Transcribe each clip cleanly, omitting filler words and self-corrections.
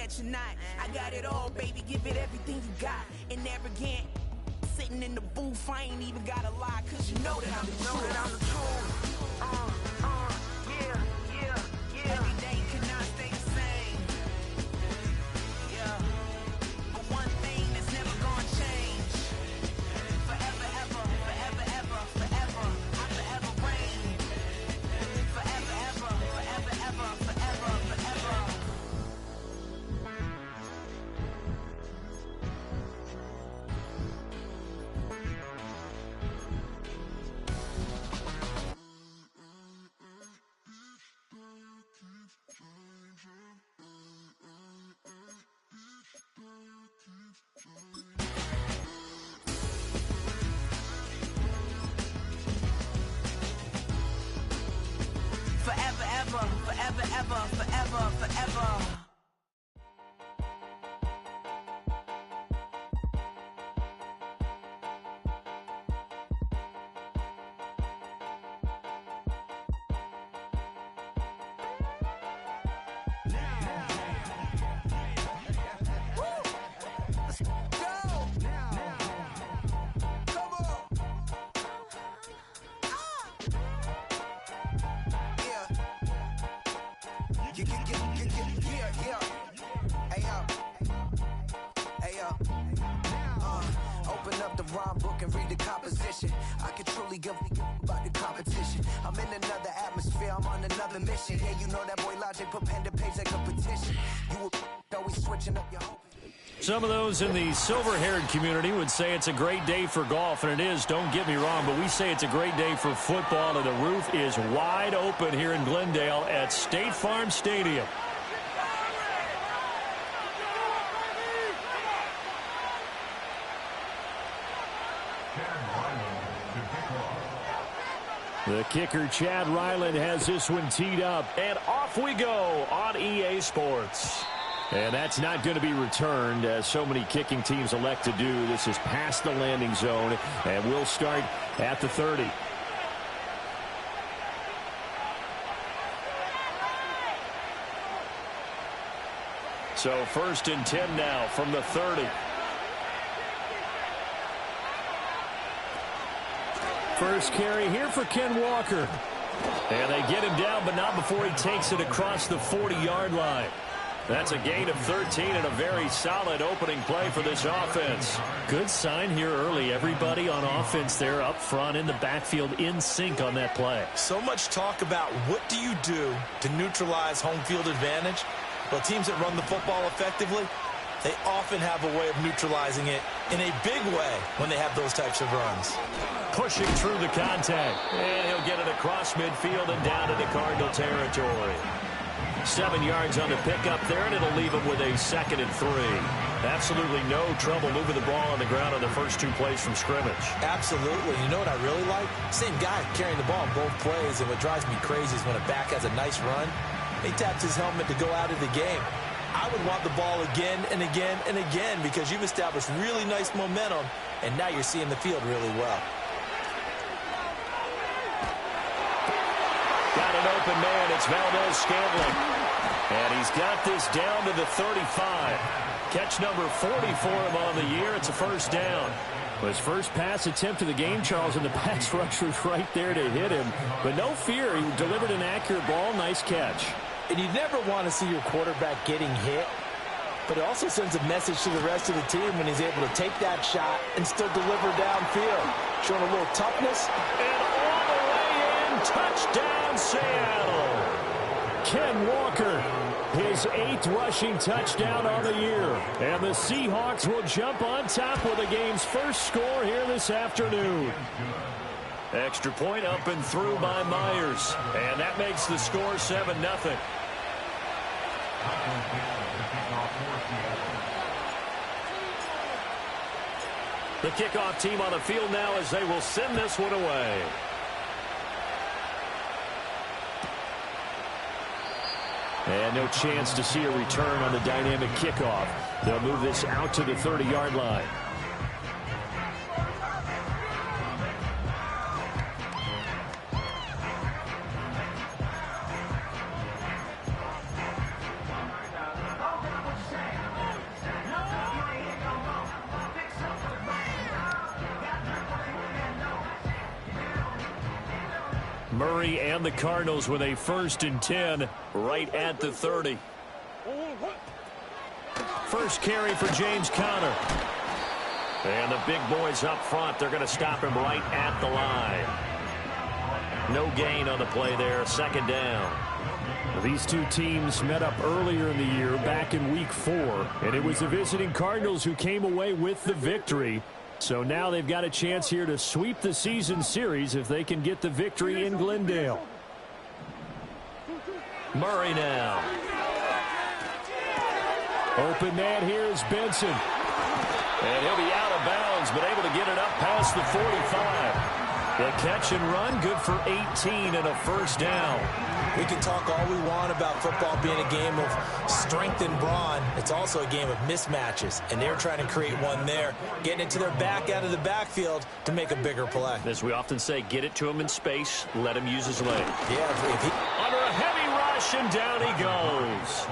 that you're not. I got it all, baby, give it everything you got. And arrogant, sitting in the booth, I ain't even gotta lie, cause you know that I'm the truth. Yeah. Every day cannot stay the same. Yeah. But one thing that's never gonna change. Forever, ever, forever, ever, forever. I forever reign. Forever, ever, forever, ever, forever, forever. Forever, ever, forever, ever, forever, forever. Open up the rhyme book and read the composition. I can truly give about the competition. I'm in another atmosphere, I'm on another mission. Yeah, you know that boy Logic put pen to page like a petition. You always switching up your hope. Some of those in the silver-haired community would say it's a great day for golf, and it is, don't get me wrong, but we say it's a great day for football, and the roof is wide open here in Glendale at State Farm Stadium. The kicker, Chad Ryland, has this one teed up, and off we go on EA Sports. And that's not going to be returned, as so many kicking teams elect to do. This is past the landing zone, and we'll start at the 30. So 1st and 10 now from the 30. First carry here for Ken Walker. And they get him down, but not before he takes it across the 40-yard line. That's a gain of 13 and a very solid opening play for this offense. Good sign here early. Everybody on offense there up front in the backfield in sync on that play. So much talk about what do you do to neutralize home field advantage? Well, teams that run the football effectively, they often have a way of neutralizing it in a big way when they have those types of runs. Pushing through the contact. And he'll get it across midfield and down into Cardinal territory. 7 yards on the pickup there, and it'll leave him with a 2nd and 3. Absolutely no trouble moving the ball on the ground on the first 2 plays from scrimmage. Absolutely. You know what I really like? Same guy carrying the ball in both plays, and what drives me crazy is when a back has a nice run, he taps his helmet to go out of the game. I would want the ball again and again and again because you've established really nice momentum, and now you're seeing the field really well. Got an open man. It's Valdez Scantling. And he's got this down to the 35. Catch number 40 for him on the year. It's a first down. His first pass attempt of the game, Charles, and the pass rush was right there to hit him. But no fear. He delivered an accurate ball. Nice catch. And you never want to see your quarterback getting hit. But it also sends a message to the rest of the team when he's able to take that shot and still deliver downfield. Showing a little toughness. And all the way in. Touchdown, Seattle. Ken Walker, his 8th rushing touchdown on the year. And the Seahawks will jump on top with the game's first score here this afternoon. Extra point up and through by Myers. And that makes the score 7-0. The kickoff team on the field now as they will send this one away. And no chance to see a return on the dynamic kickoff. They'll move this out to the 30-yard line. Murray and the Cardinals with a 1st and 10 right at the 30. First carry for James Conner. And the big boys up front, they're going to stop him right at the line. No gain on the play there, 2nd down. These two teams met up earlier in the year, back in Week 4, and it was the visiting Cardinals who came away with the victory. So now they've got a chance here to sweep the season series if they can get the victory in Glendale. Murray now. Open man here is Benson. And he'll be out of bounds, but able to get it up past the 45. The catch and run, good for 18 and a 1st down. We can talk all we want about football being a game of strength and brawn. It's also a game of mismatches, and they're trying to create one there, getting it to their back out of the backfield to make a bigger play. As we often say, get it to him in space, let him use his leg. Yeah, if he... Under a heavy rush, and down he goes.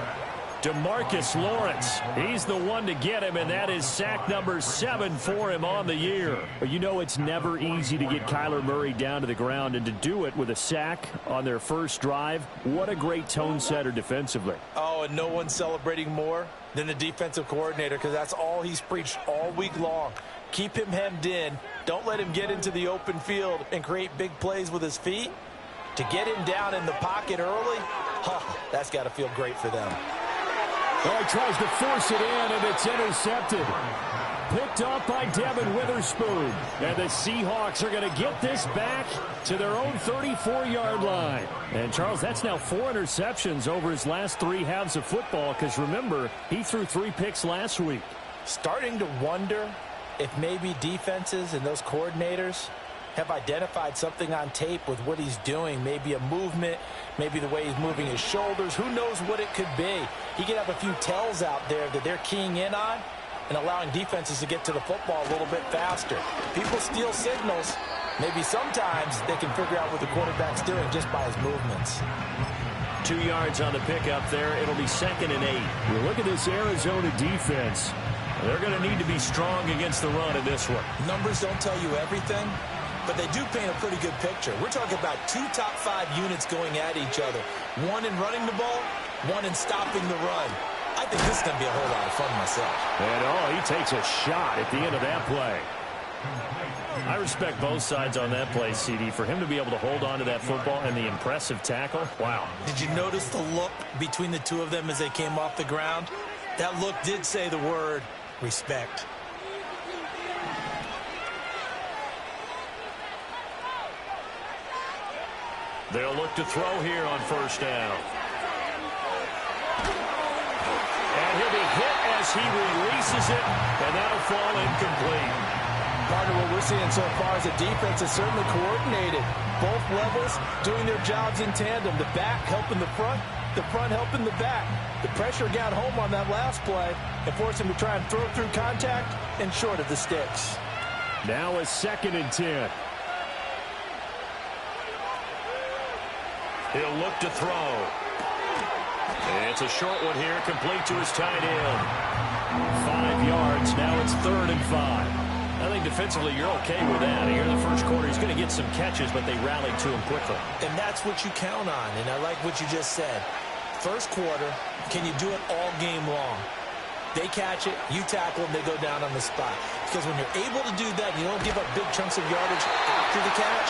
DeMarcus Lawrence, he's the one to get him, and that is sack number 7 for him on the year. You know it's never easy to get Kyler Murray down to the ground, and to do it with a sack on their first drive, what a great tone setter defensively. Oh, and no one's celebrating more than the defensive coordinator, because that's all he's preached all week long. Keep him hemmed in. Don't let him get into the open field and create big plays with his feet. To get him down in the pocket early, that's got to feel great for them. Oh, he tries to force it in, and it's intercepted. Picked off by Devin Witherspoon. And the Seahawks are going to get this back to their own 34-yard line. And, Charles, that's now 4 interceptions over his last 3 halves of football, because, remember, he threw 3 picks last week. Starting to wonder if maybe defenses and those coordinators have identified something on tape with what he's doing. Maybe a movement, maybe the way he's moving his shoulders. Who knows what it could be? He could have a few tells out there that they're keying in on and allowing defenses to get to the football a little bit faster. People steal signals. Maybe sometimes they can figure out what the quarterback's doing just by his movements. 2 yards on the pickup there. It'll be 2nd and 8. You look at this Arizona defense. They're going to need to be strong against the run in this one. Numbers don't tell you everything, but they do paint a pretty good picture. We're talking about 2 top 5 units going at each other. One in running the ball, one in stopping the run. I think this is going to be a whole lot of fun myself. And, he takes a shot at the end of that play. I respect both sides on that play, CD. For him to be able to hold on to that football and the impressive tackle, wow. Did you notice the look between the two of them as they came off the ground? That look did say the word respect. They'll look to throw here on 1st down. And he'll be hit as he releases it, and that'll fall incomplete. Partner, what we're seeing so far is the defense is certainly coordinated. Both levels doing their jobs in tandem. The back helping the front helping the back. The pressure got home on that last play and forced him to try and throw through contact and short of the sticks. Now a 2nd and 10. He'll look to throw. It's a short one here, complete to his tight end. 5 yards, now it's 3rd and 5. I think defensively you're okay with that. Here in the first quarter, he's going to get some catches, but they rallied to him quickly. And that's what you count on, and I like what you just said. First quarter, can you do it all game long? They catch it, you tackle them, they go down on the spot. Because when you're able to do that, you don't give up big chunks of yardage after the catch.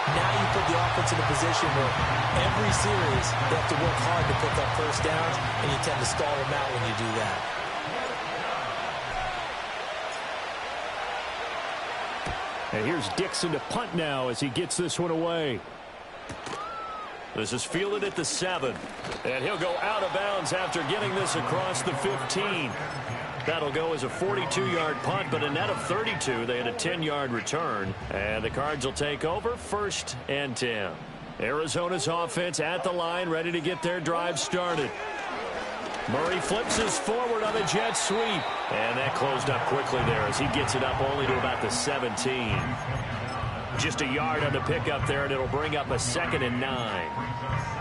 Now you put the offense in a position where every series they have to work hard to pick up 1st downs, and you tend to stall them out when you do that. And here's Dixon to punt now as he gets this one away. This is fielded at the 7. And he'll go out of bounds after getting this across the 15. That'll go as a 42-yard punt, but a net of 32. They had a 10-yard return. And the Cards will take over 1st and 10. Arizona's offense at the line, ready to get their drive started. Murray flips us forward on a jet sweep. And that closed up quickly there as he gets it up only to about the 17. Just a yard on the pickup there, and it'll bring up a 2nd and 9.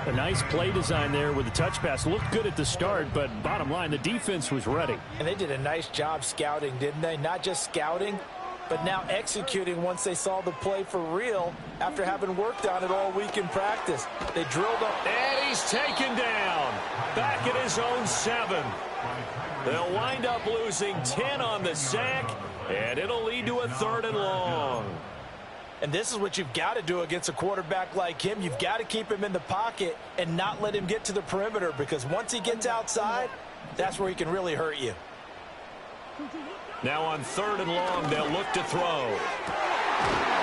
A nice play design there with the touch pass. Looked good at the start, but bottom line, the defense was ready. And they did a nice job scouting, didn't they? Not just scouting, but now executing once they saw the play for real after having worked on it all week in practice. They drilled up. And he's taken down. Back at his own 7. They'll wind up losing 10 on the sack, and it'll lead to a 3rd and long. And this is what you've got to do against a quarterback like him. You've got to keep him in the pocket and not let him get to the perimeter, because once he gets outside, that's where he can really hurt you. Now on 3rd and long, they'll look to throw.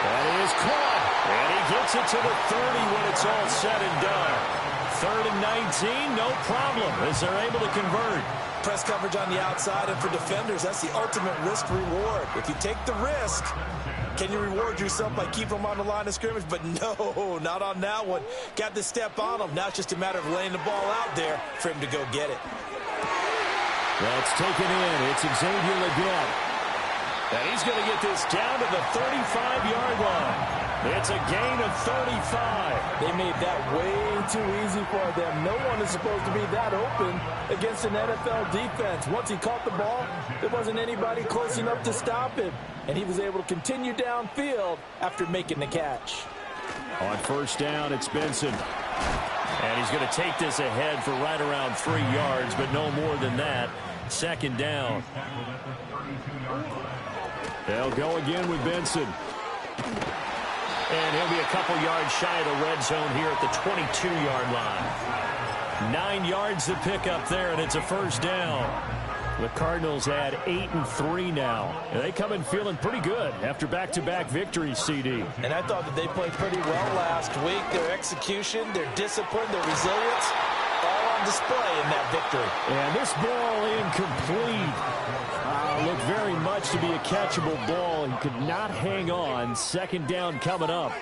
That is caught. And he gets it to the 30 when it's all said and done. 3rd and 19, no problem, as they're able to convert. Press coverage on the outside, and for defenders, that's the ultimate risk-reward. If you take the risk, can you reward yourself by keeping them on the line of scrimmage? But no, not on that one. Got to step on them. Now it's just a matter of laying the ball out there for him to go get it. That's taken in. It's Xavier Legette. And he's going to get this down to the 35-yard line. It's a gain of 35. They made that way too easy for them. No one is supposed to be that open against an NFL defense. Once he caught the ball, there wasn't anybody close enough to stop him. And he was able to continue downfield after making the catch. On 1st down, it's Benson. And he's going to take this ahead for right around 3 yards, but no more than that. 2nd down. They'll go again with Benson. And he'll be a couple yards shy of the red zone here at the 22-yard line. 9 yards to pick up there, and it's a 1st down. The Cardinals add 8-3 now. And they come in feeling pretty good after back-to-back victories, CD. And I thought that they played pretty well last week. Their execution, their discipline, their resilience, all on display in that victory. And this ball incomplete. Looked very much to be a catchable ball. He could not hang on. 2nd down coming up.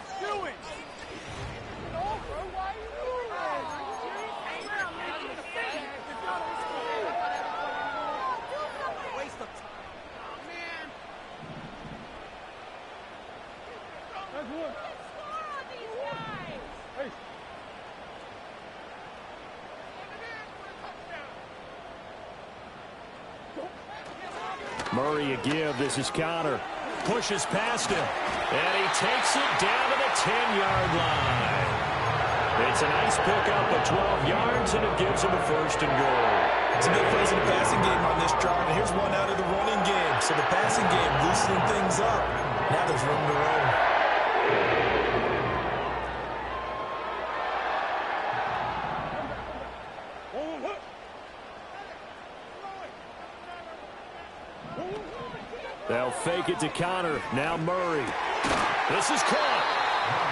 Murray a give. This is Connor. Pushes past him. And he takes it down to the 10-yard line. It's a nice pickup of 12 yards, and it gives him a 1st and goal. It's a big place in the passing game on this drive. And here's one out of the running game. So the passing game loosening things up. Now there's room to roll. They'll fake it to Connor. Now Murray. This is caught.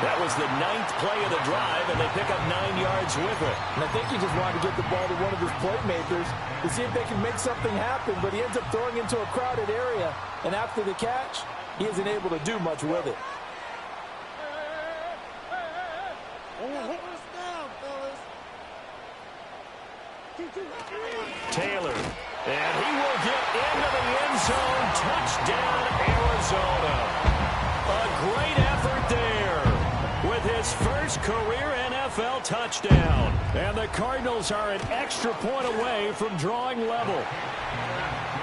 That was the 9th play of the drive, and they pick up 9 yards with it. And I think he just wanted to get the ball to one of his playmakers to see if they can make something happen, but he ends up throwing into a crowded area, and after the catch, he isn't able to do much with it. Taylor, and he will get into the end zone. Touchdown, Arizona. A great effort there with his first career NFL touchdown. And the Cardinals are an extra point away from drawing level.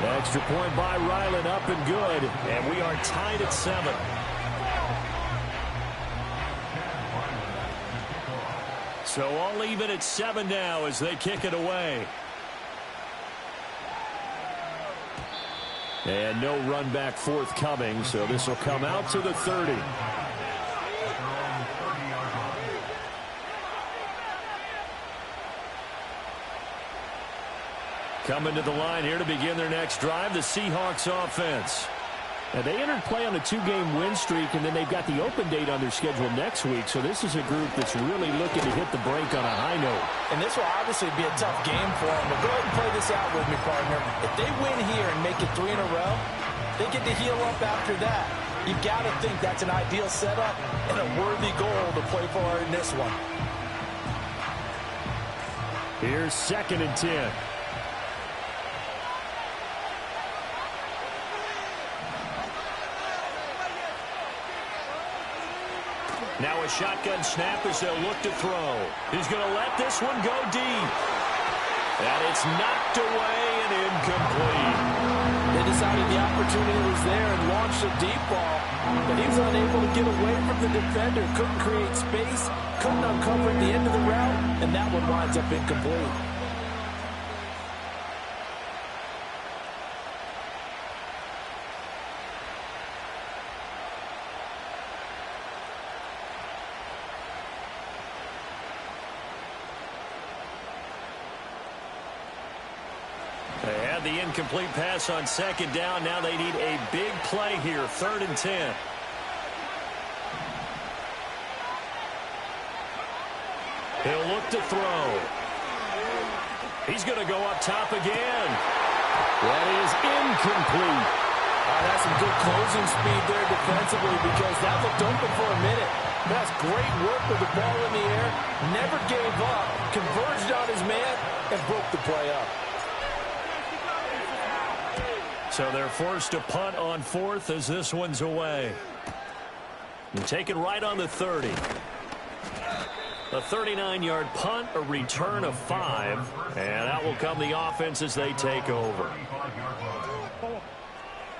The extra point by Ryland up and good, and we are tied at 7. So all even at 7 now as they kick it away. And no run back forthcoming, so this will come out to the 30. Coming to the line here to begin their next drive, the Seahawks offense. Now, they entered play on a 2-game win streak, and then they've got the open date on their schedule next week. So this is a group that's really looking to hit the break on a high note. And this will obviously be a tough game for them. But go ahead and play this out with me, partner. If they win here and make it 3 in a row, they get to heal up after that. You've got to think that's an ideal setup and a worthy goal to play for in this one. Here's 2nd and 10. Now a shotgun snap as they'll look to throw. He's going to let this one go deep. And it's knocked away and incomplete. They decided the opportunity was there and launched a deep ball, but he was unable to get away from the defender, couldn't create space, couldn't uncover at the end of the route, and that one winds up incomplete. They had the incomplete pass on second down. Now they need a big play here, 3rd and 10. He'll look to throw. He's going to go up top again. That is incomplete. That's some good closing speed there defensively because that looked open for a minute. That's great work with the ball in the air. Never gave up, converged on his man, and broke the play up. So they're forced to punt on 4th as this one's away. And take it right on the 30. A 39-yard punt, a return of 5. And out will come the offense as they take over.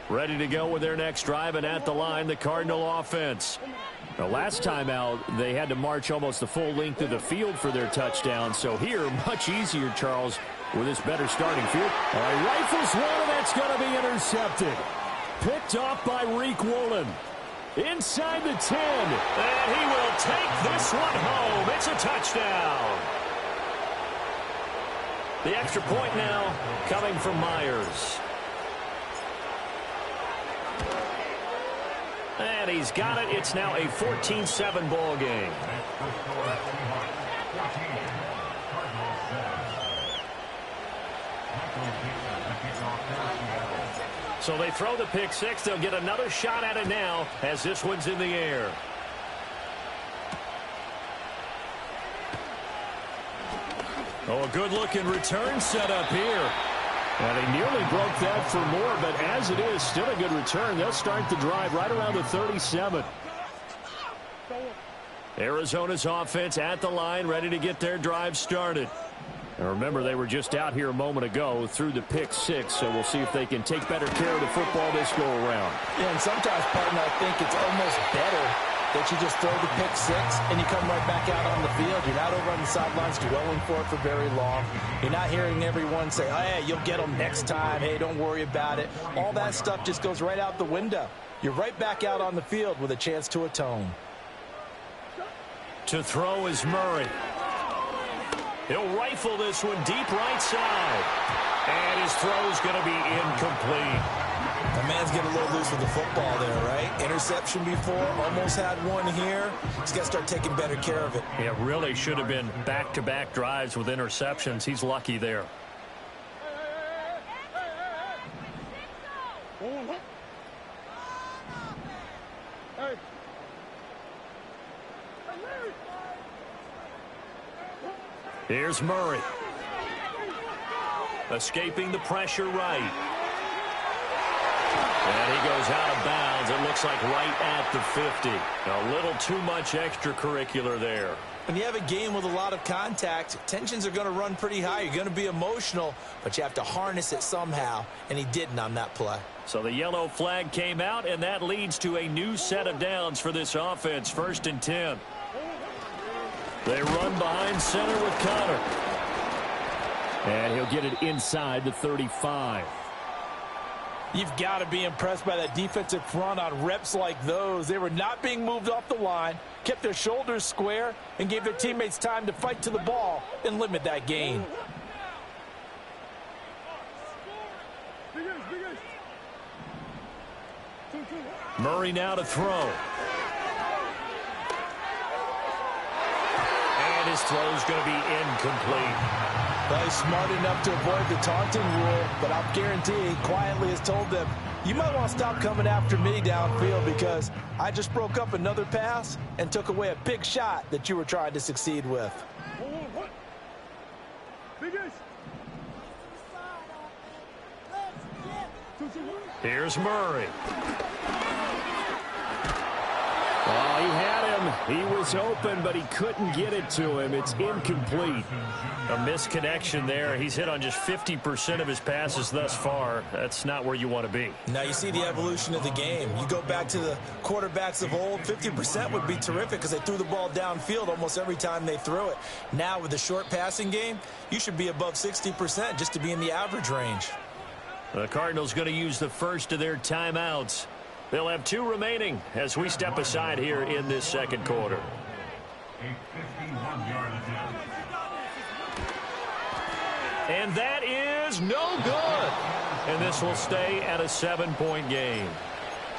Ready to go with their next drive, and at the line, the Cardinal offense. Now, last time out, they had to march almost the full length of the field for their touchdown. So here, much easier, Charles, with this better starting field. All right, rifles one, and that's going to be intercepted. Picked off by Reek Woolen. Inside the 10. And he will take this one home. It's a touchdown. The extra point now coming from Myers. And he's got it. It's now a 14-7 ball game. So they throw the pick six. They'll get another shot at it now as this one's in the air. Oh, a good-looking return set up here. And he nearly broke that for more, but as it is, still a good return. They'll start the drive right around the 37. Arizona's offense at the line, ready to get their drive started. And remember, they were just out here a moment ago through the pick six, so we'll see if they can take better care of the football this go-around. Yeah, and sometimes, partner, I think it's almost better that you just throw the pick six and you come right back out on the field. You're not over on the sidelines dwelling for it for very long. You're not hearing everyone say, oh, hey, you'll get them next time. Hey, don't worry about it. All that stuff just goes right out the window. You're right back out on the field with a chance to atone. To throw is Murray. He'll rifle this one deep right side. And his throw's going to be incomplete. The man's getting a little loose with the football there, right? Interception before, almost had one here. He's got to start taking better care of it. Yeah, really should have been back-to-back drives with interceptions. He's lucky there. Here's Murray. Escaping the pressure right. And he goes out of bounds. It looks like right at the 50. A little too much extracurricular there. When you have a game with a lot of contact, tensions are going to run pretty high. You're going to be emotional, but you have to harness it somehow, and he didn't on that play. So the yellow flag came out, and that leads to a new set of downs for this offense. 1st and 10. They run behind center with Connor. And he'll get it inside the 35. You've got to be impressed by that defensive front on reps like those. They were not being moved off the line, kept their shoulders square, and gave their teammates time to fight to the ball and limit that gain. Murray now to throw. And his throw's going to be incomplete. Well, he's smart enough to avoid the taunting rule, but I'll guarantee he quietly has told them, you might want to stop coming after me downfield because I just broke up another pass and took away a big shot that you were trying to succeed with. Here's Murray. Oh, he had him. He was open, but he couldn't get it to him. It's incomplete. A misconnection there. He's hit on just 50% of his passes thus far. That's not where you want to be. Now you see the evolution of the game. You go back to the quarterbacks of old, 50% would be terrific because they threw the ball downfield almost every time they threw it. Now with the short passing game, you should be above 60% just to be in the average range. The Cardinals going to use the first of their timeouts. They'll have 2 remaining as we step aside here in this second quarter. And that is no good. And this will stay at a 7-point game.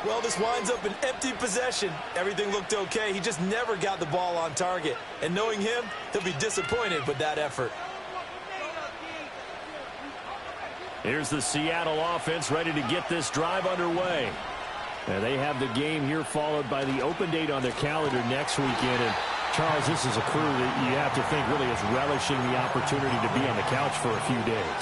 Well, this winds up an empty possession. Everything looked okay. He just never got the ball on target. And knowing him, he'll be disappointed with that effort. Here's the Seattle offense ready to get this drive underway. And they have the game here followed by the open date on their calendar next weekend. And Charles, this is a crew that you have to think really is relishing the opportunity to be on the couch for a few days.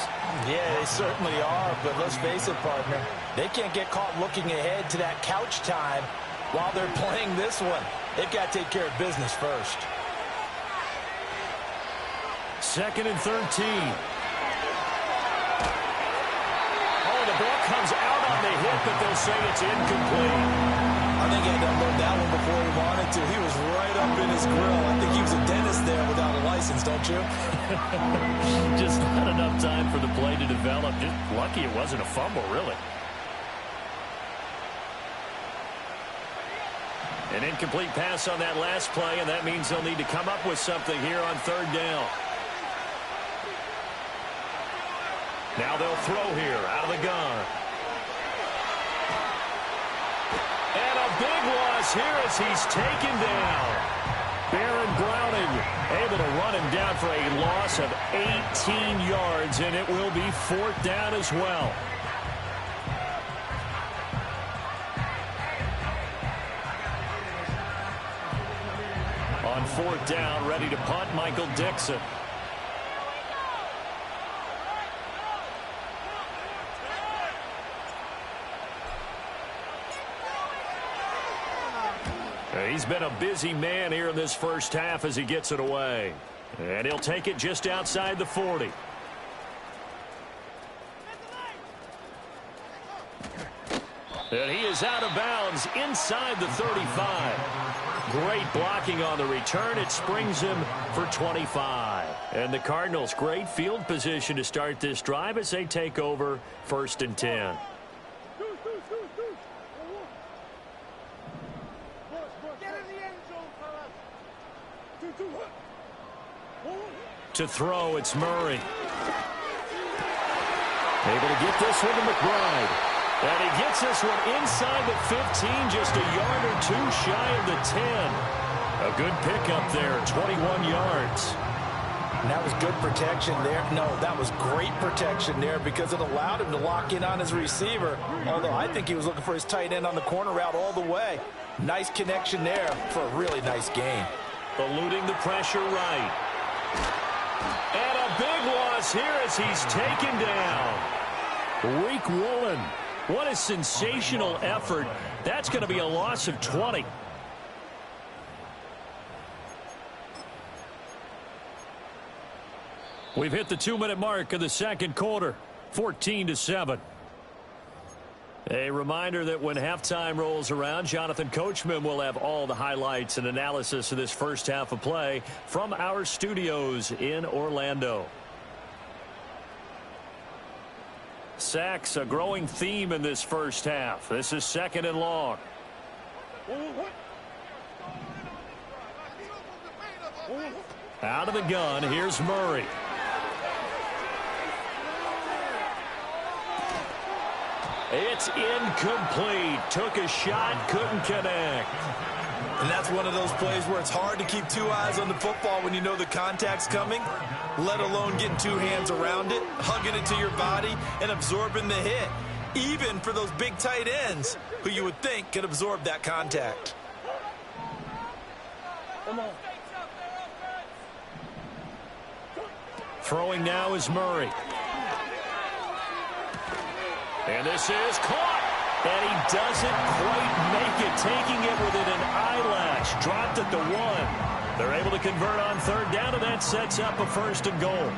Yeah, they certainly are, but let's face it, partner. They can't get caught looking ahead to that couch time while they're playing this one. They've got to take care of business first. 2nd and 13. The ball comes out on the hit, but they'll say it's incomplete. I think he had to unload that one before he wanted to. He was right up in his grill. I think he was a dentist there without a license, don't you? Just not enough time for the play to develop. Just lucky it wasn't a fumble, really. An incomplete pass on that last play, and that means they'll need to come up with something here on 3rd down. Now they'll throw here out of the gun. And a big loss here as he's taken down. Baron Browning able to run him down for a loss of 18 yards, and it will be 4th down as well. On 4th down, ready to punt, Michael Dixon. He's been a busy man here in this first half as he gets it away. And he'll take it just outside the 40. And he is out of bounds inside the 35. Great blocking on the return. It springs him for 25. And the Cardinals, great field position to start this drive as they take over 1st and 10. To throw, it's Murray. Able to get this one to McBride. And he gets this one inside the 15, just a yard or 2 shy of the 10. A good pickup there, 21 yards. And that was good protection there. No, that was great protection there because it allowed him to lock in on his receiver. Although I think he was looking for his tight end on the corner route all the way. Nice connection there for a really nice gain. Eluding the pressure right. And a big loss here as he's taken down. Reek Woolen. What a sensational effort. That's going to be a loss of 20. We've hit the 2-minute mark of the second quarter. 14-7. A reminder that when halftime rolls around, Jonathan Coachman will have all the highlights and analysis of this first half of play from our studios in Orlando. Sacks, a growing theme in this first half. This is 2nd and long. Out of the gun, here's Murray. It's incomplete. Took a shot, couldn't connect. And that's one of those plays where it's hard to keep 2 eyes on the football when you know the contact's coming, let alone getting 2 hands around it, hugging it to your body, and absorbing the hit. Even for those big tight ends who you would think could absorb that contact. Throwing now is Murray. And this is caught. And he doesn't quite make it, taking it within an eyelash. Dropped at the 1. They're able to convert on third down, and that sets up a first and goal.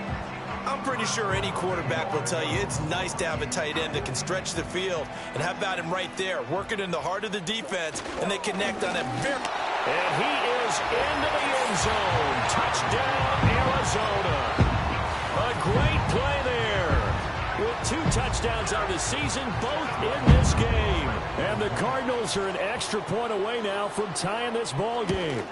I'm pretty sure any quarterback will tell you it's nice to have a tight end that can stretch the field. And how about him right there, working in the heart of the defense, and they connect on a very... And he is into the end zone. Touchdown, Arizona. A great play there. With 2 touchdowns on the season, both in this game. And the Cardinals are an extra point away now from tying this ball game.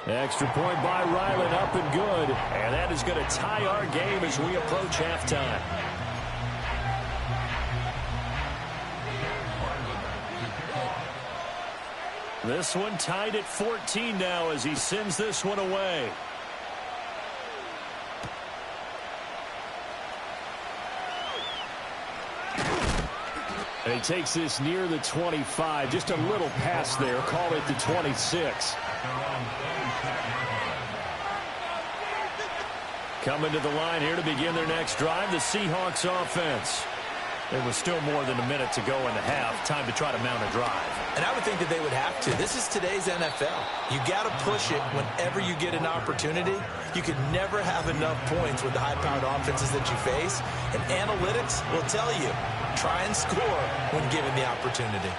Extra point by Ryland, up and good. And that is going to tie our game as we approach halftime. This one tied at 14 now as he sends this one away. And he takes this near the 25. Just a little pass there. Call it the 26. Coming to the line here to begin their next drive, the Seahawks offense. There was still more than a minute to go in the half. Time to try to mount a drive. And I would think that they would have to. This is today's NFL. You got to push it whenever you get an opportunity. You could never have enough points with the high-powered offenses that you face. And analytics will tell you, try and score when given the opportunity.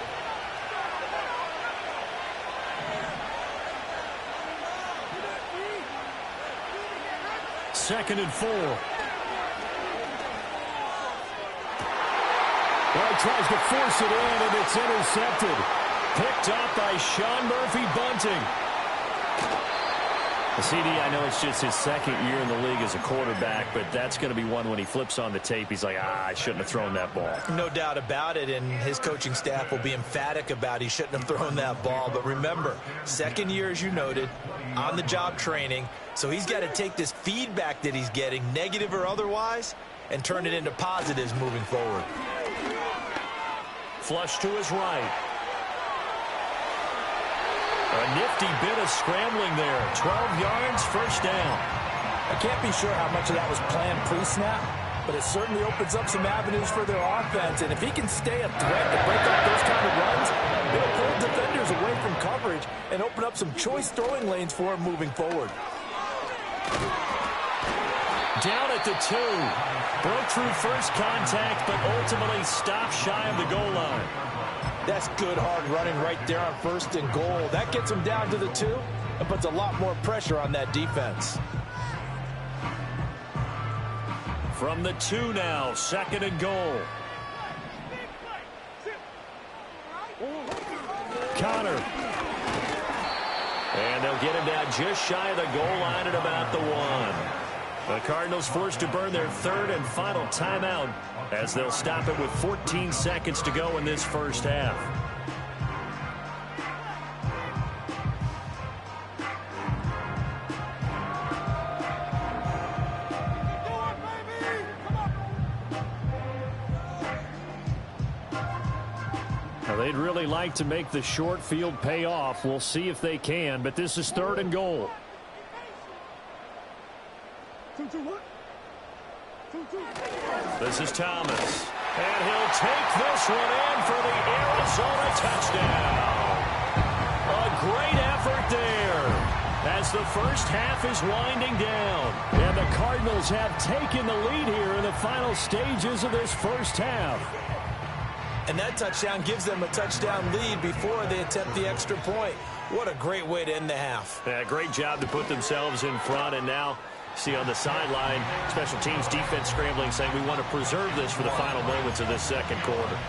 Second and 4. Well, he tries to force it in, and it's intercepted. Picked up by Sean Murphy-Bunting. The CD, I know it's just his second year in the league as a quarterback, but that's going to be one when he flips on the tape. He's like, I shouldn't have thrown that ball. No doubt about it, and his coaching staff will be emphatic about he shouldn't have thrown that ball. But remember, second year, as you noted, on-the-job training, so he's got to take this feedback that he's getting, negative or otherwise, and turn it into positives moving forward. Flush to his right. A nifty bit of scrambling there. 12 yards, first down. I can't be sure how much of that was planned pre-snap, but it certainly opens up some avenues for their offense. And if he can stay a threat to break up those kind of runs, it'll pull defenders away from coverage and open up some choice throwing lanes for him moving forward. Down at the 2. Broke through first contact, but ultimately stopped shy of the goal line. That's good hard running right there on first and goal. That gets him down to the 2 and puts a lot more pressure on that defense. From the 2 now, second and goal. Connor. And they'll get him down just shy of the goal line at about the 1. The Cardinals forced to burn their third and final timeout as they'll stop it with 14 seconds to go in this first half. Now, they'd really like to make the short field pay off. We'll see if they can, but this is third and goal. This is Thomas. And he'll take this one in for the Arizona touchdown. A great effort there as the first half is winding down. And the Cardinals have taken the lead here in the final stages of this first half. And that touchdown gives them a touchdown lead before they attempt the extra point. What a great way to end the half. Yeah, great job to put themselves in front, and now see on the sideline, special teams defense scrambling, saying we want to preserve this for the final moments of this second quarter.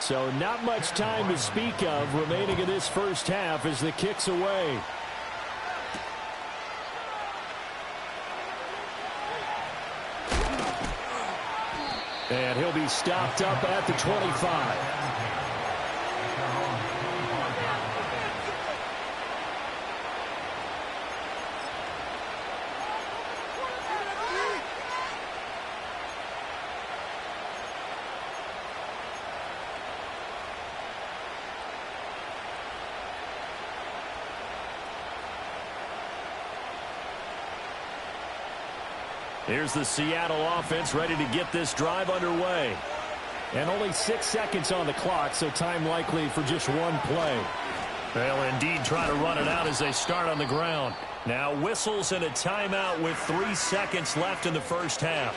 So not much time to speak of remaining in this first half as the kick's away. And he'll be stopped up at the 25. Here's the Seattle offense ready to get this drive underway. And only 6 seconds on the clock, so time likely for just one play. They'll indeed try to run it out as they start on the ground. Now whistles and a timeout with 3 seconds left in the first half.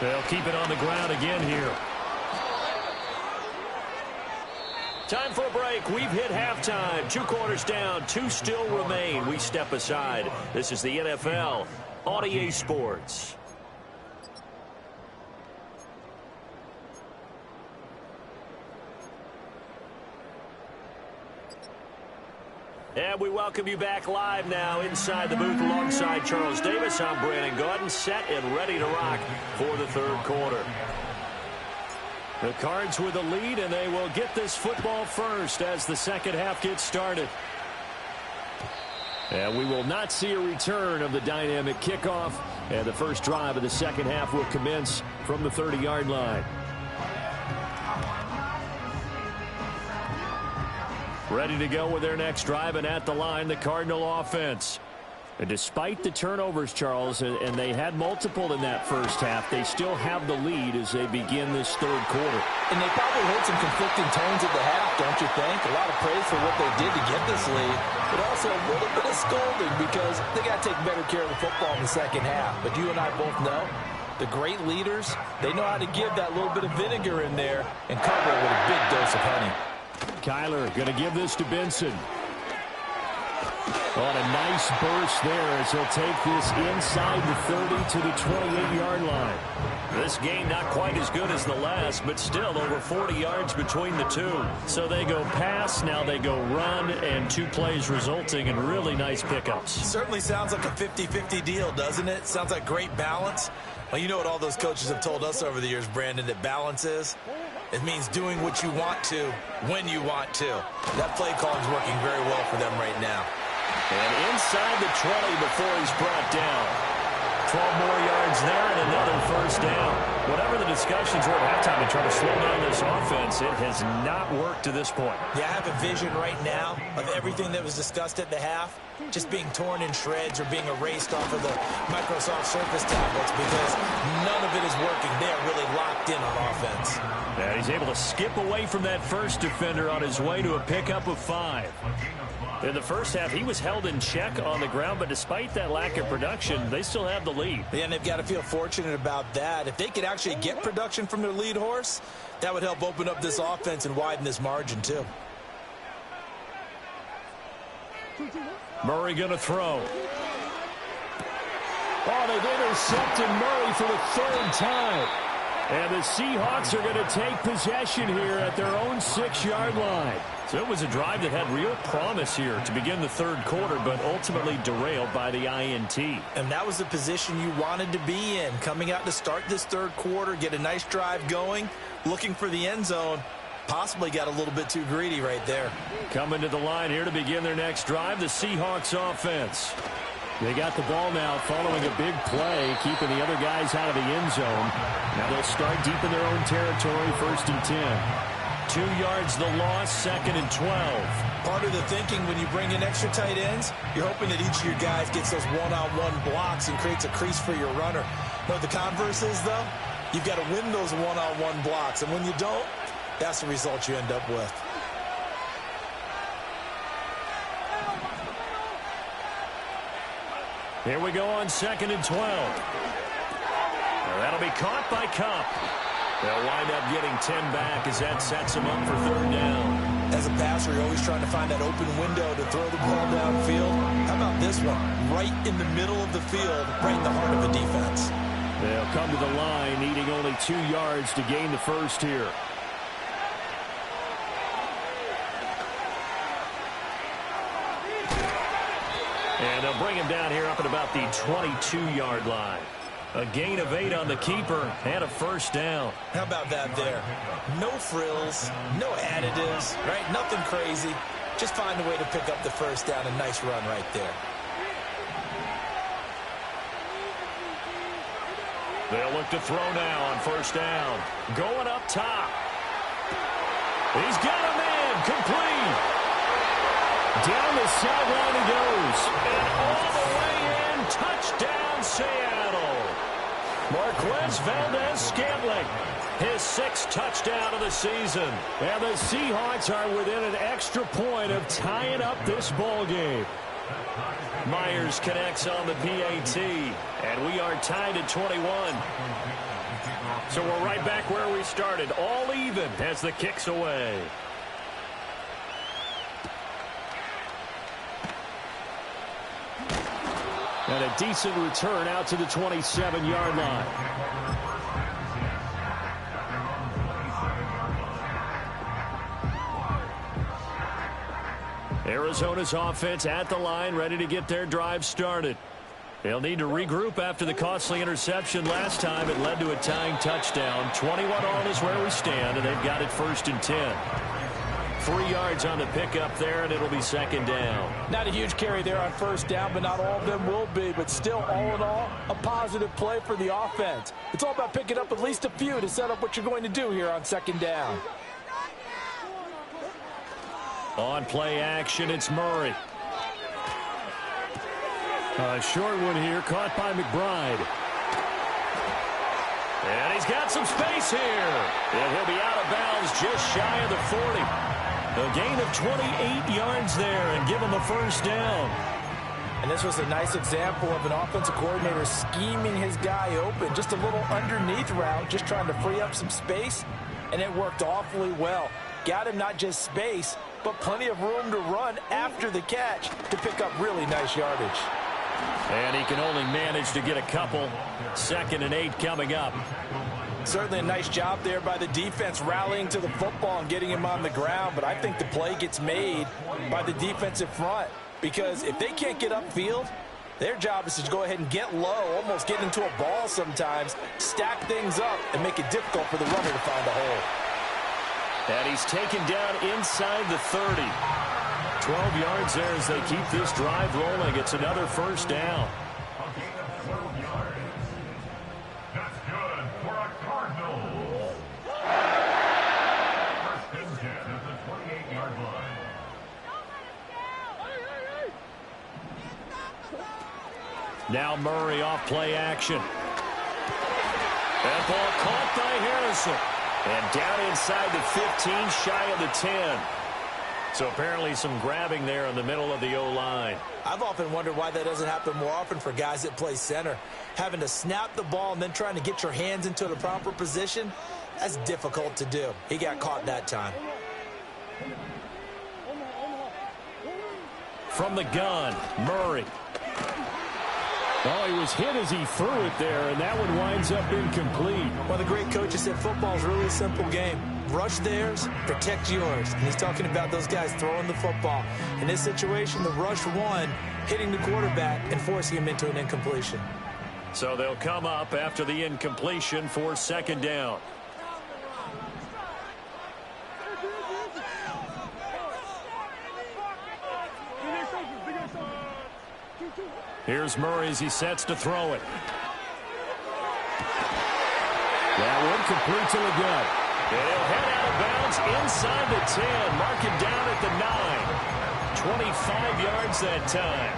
They'll keep it on the ground again here. Time for a break. We've hit halftime. 2 quarters down. 2 still remain. We step aside. This is the NFL on EA Sports. And we welcome you back live now inside the booth alongside Charles Davis. I'm Brandon Gaudin, set and ready to rock for the third quarter. The Cards with the lead, and they will get this football first as the second half gets started. And we will not see a return of the dynamic kickoff, and the first drive of the second half will commence from the 30-yard line. Ready to go with their next drive, and at the line, the Cardinal offense. And despite the turnovers, Charles, and they had multiple in that first half, they still have the lead as they begin this third quarter. And they probably heard some conflicting tones at the half, don't you think? A lot of praise for what they did to get this lead, but also a little bit of scolding because they got to take better care of the football in the second half. But you and I both know the great leaders, they know how to give that little bit of vinegar in there and cover it with a big dose of honey. Kyler going to give this to Benson. On a nice burst there as he'll take this inside the 30 to the 28-yard line. This game not quite as good as the last, but still over 40 yards between the two. So they go pass, now they go run, and 2 plays resulting in really nice pickups. Certainly sounds like a 50-50 deal, doesn't it? Sounds like great balance. Well, you know what all those coaches have told us over the years, Brandon, that balance is? It means doing what you want to, when you want to. That play call is working very well for them right now. And inside the 20 before he's brought down. 12 more yards there and another first down. Whatever the discussions were at halftime to try to slow down this offense, it has not worked to this point. Yeah, I have a vision right now of everything that was discussed at the half just being torn in shreds or being erased off of the Microsoft Surface tablets because none of it is working. They are really locked in on offense. And he's able to skip away from that first defender on his way to a pickup of 5. In the first half, he was held in check on the ground, but despite that lack of production, they still have the lead. Yeah, and they've got to feel fortunate about that. If they could actually get production from their lead horse, that would help open up this offense and widen this margin, too. Murray going to throw. Oh, they've intercepted Murray for the 3rd time. And the Seahawks are going to take possession here at their own 6-yard line. So it was a drive that had real promise here to begin the third quarter, but ultimately derailed by the INT. And that was the position you wanted to be in, coming out to start this third quarter, get a nice drive going, looking for the end zone. Possibly got a little bit too greedy right there. Coming to the line here to begin their next drive, the Seahawks offense. They got the ball now following a big play, keeping the other guys out of the end zone. Now they'll start deep in their own territory, 1st and 10. 2 yards the loss, 2nd and 12. Part of the thinking when you bring in extra tight ends, you're hoping that each of your guys gets those one-on-one blocks and creates a crease for your runner. You know what the converse is, though? You've got to win those one-on-one blocks, and when you don't, that's the result you end up with. Here we go on 2nd and 12. Now that'll be caught by Kupp. They'll wind up getting 10 back as that sets them up for 3rd down. As a passer, you're always trying to find that open window to throw the ball downfield. How about this one? Right in the middle of the field, right in the heart of a defense. They'll come to the line, needing only 2 yards to gain the first here. And they'll bring him down here up at about the 22-yard line. A gain of 8 on the keeper and a first down. How about that there? No frills, no additives, right? Nothing crazy. Just find a way to pick up the first down. A nice run right there. They'll look to throw now on first down. Going up top. He's got a man. Complete. Down the sideline he goes. And all the way in. Touchdown, Seattle. Marquez Valdez-Scantling. His 6th touchdown of the season. And the Seahawks are within an extra point of tying up this ball game. Myers connects on the PAT, and we are tied at 21. So we're right back where we started, all even as the kick's away. And a decent return out to the 27-yard line. Arizona's offense at the line, ready to get their drive started. They'll need to regroup after the costly interception last time. It led to a tying touchdown. 21-all is where we stand, and they've got it 1st and 10. 3 yards on the pickup there, and it'll be 2nd down. Not a huge carry there on first down, but not all of them will be. But still, all in all, a positive play for the offense. It's all about picking up at least a few to set up what you're going to do here on 2nd down. On play action, it's Murray. A short one here, caught by McBride. And he's got some space here. And he'll be out of bounds just shy of the 40. A gain of 28 yards there and give him a 1st down. And this was a nice example of an offensive coordinator scheming his guy open. Just a little underneath route, just trying to free up some space. And it worked awfully well. Got him not just space, but plenty of room to run after the catch to pick up really nice yardage. And he can only manage to get a couple. 2nd and 8 coming up. Certainly a nice job there by the defense rallying to the football and getting him on the ground. But I think the play gets made by the defensive front. Because if they can't get upfield, their job is to go ahead and get low, almost get into a ball sometimes, stack things up, and make it difficult for the runner to find a hole. And he's taken down inside the 30. 12 yards there as they keep this drive rolling. It's another 1st down. That's good for a Cardinal. 1st and 10 at the 28-yard line. Now Murray off play action. That ball caught by Harrison. And down inside the 15, shy of the 10. So apparently some grabbing there in the middle of the O-line. I've often wondered why that doesn't happen more often for guys that play center. Having to snap the ball and then trying to get your hands into the proper position, that's difficult to do. He got caught that time. From the gun, Murray. Oh, he was hit as he threw it there, and that one winds up incomplete. Well, the great coach has said football is really a simple game. Rush theirs, protect yours. And he's talking about those guys throwing the football. In this situation, the rush won, hitting the quarterback and forcing him into an incompletion. So they'll come up after the incompletion for 2nd down. Here's Murray as he sets to throw it. That one complete to the gut. And he'll head out of bounds inside the 10. Mark it down at the 9. 25 yards that time.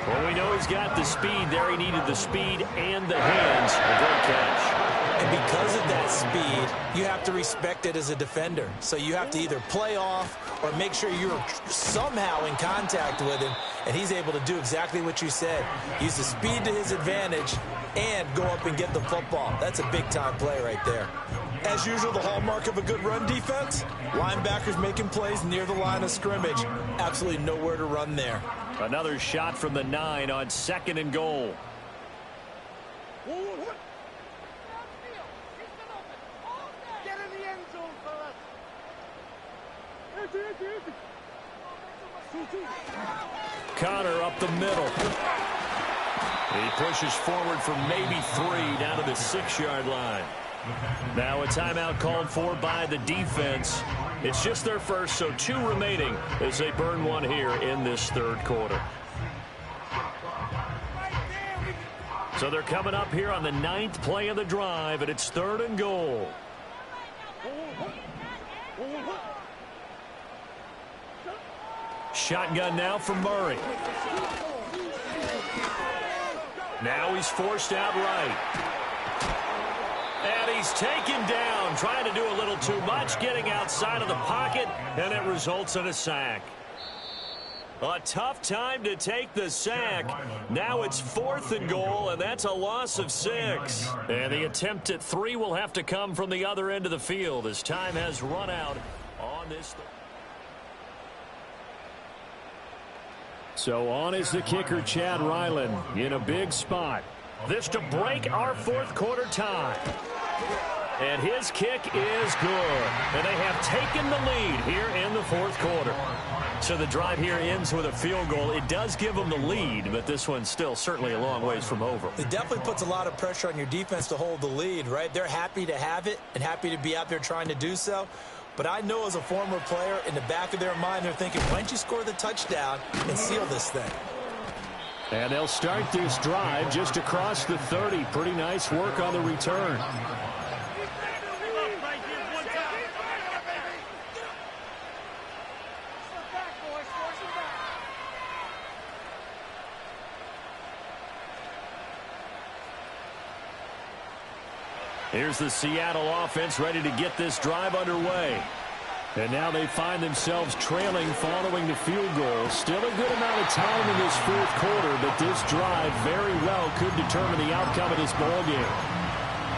Well, we know he's got the speed there. He needed the speed and the hands. A great catch. And because of that speed, you have to respect it as a defender. So you have to either play off or make sure you're somehow in contact with him, and he's able to do exactly what you said. Use the speed to his advantage and go up and get the football. That's a big-time play right there. As usual, the hallmark of a good run defense, linebackers making plays near the line of scrimmage. Absolutely nowhere to run there. Another shot from the 9 on 2nd and goal. Connor up the middle. He pushes forward for maybe 3 down to the 6-yard line. Now a timeout called for by the defense. It's just their first, so 2 remaining as they burn one here in this 3rd quarter. So they're coming up here on the 9th play of the drive, and it's 3rd and goal. Shotgun now from Murray. Now he's forced out right. And he's taken down, trying to do a little too much, getting outside of the pocket, and it results in a sack. A tough time to take the sack. Now it's 4th and goal, and that's a loss of 6. And the attempt at 3 will have to come from the other end of the field as time has run out on this. So on is the kicker, Chad Ryland, in a big spot. This to break our 4th quarter tie. And his kick is good. And they have taken the lead here in the 4th quarter. So the drive here ends with a field goal. It does give them the lead, but this one's still certainly a long ways from over. It definitely puts a lot of pressure on your defense to hold the lead, right? They're happy to have it and happy to be out there trying to do so. But I know as a former player, in the back of their mind, they're thinking, why don't you score the touchdown and seal this thing? And they'll start this drive just across the 30. Pretty nice work on the return. Here's the Seattle offense ready to get this drive underway. And now they find themselves trailing following the field goal. Still a good amount of time in this 4th quarter, but this drive very well could determine the outcome of this ballgame.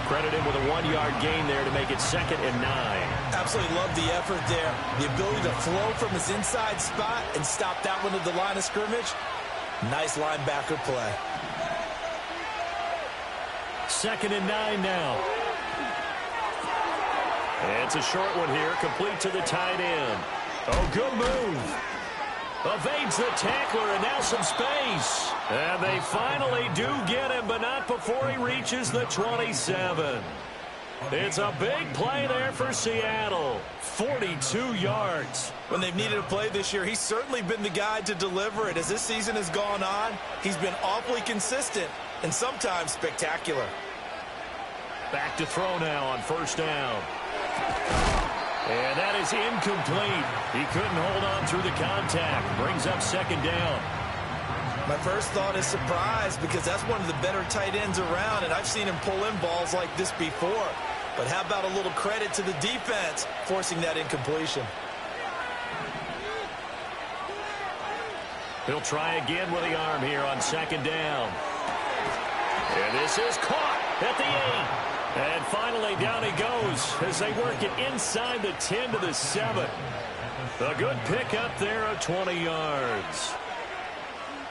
Credit him with a 1-yard gain there to make it 2nd and 9. Absolutely love the effort there. The ability to flow from his inside spot and stop that one at the line of scrimmage. Nice linebacker play. 2nd and 9 now. It's a short one here, complete to the tight end. Oh, good move. Evades the tackler, and now some space. And they finally do get him, but not before he reaches the 27. It's a big play there for Seattle. 42 yards. When they've needed a play this year, he's certainly been the guy to deliver it. As this season has gone on, he's been awfully consistent and sometimes spectacular. Back to throw now on 1st down. And that is incomplete. He couldn't hold on through the contact. Brings up 2nd down. My first thought is surprise because that's one of the better tight ends around, and I've seen him pull in balls like this before. But how about a little credit to the defense forcing that incompletion? He'll try again with the arm here on 2nd down. And this is caught at the 8. And finally down he goes as they work it inside the 10 to the 7. A good pickup there of 20 yards.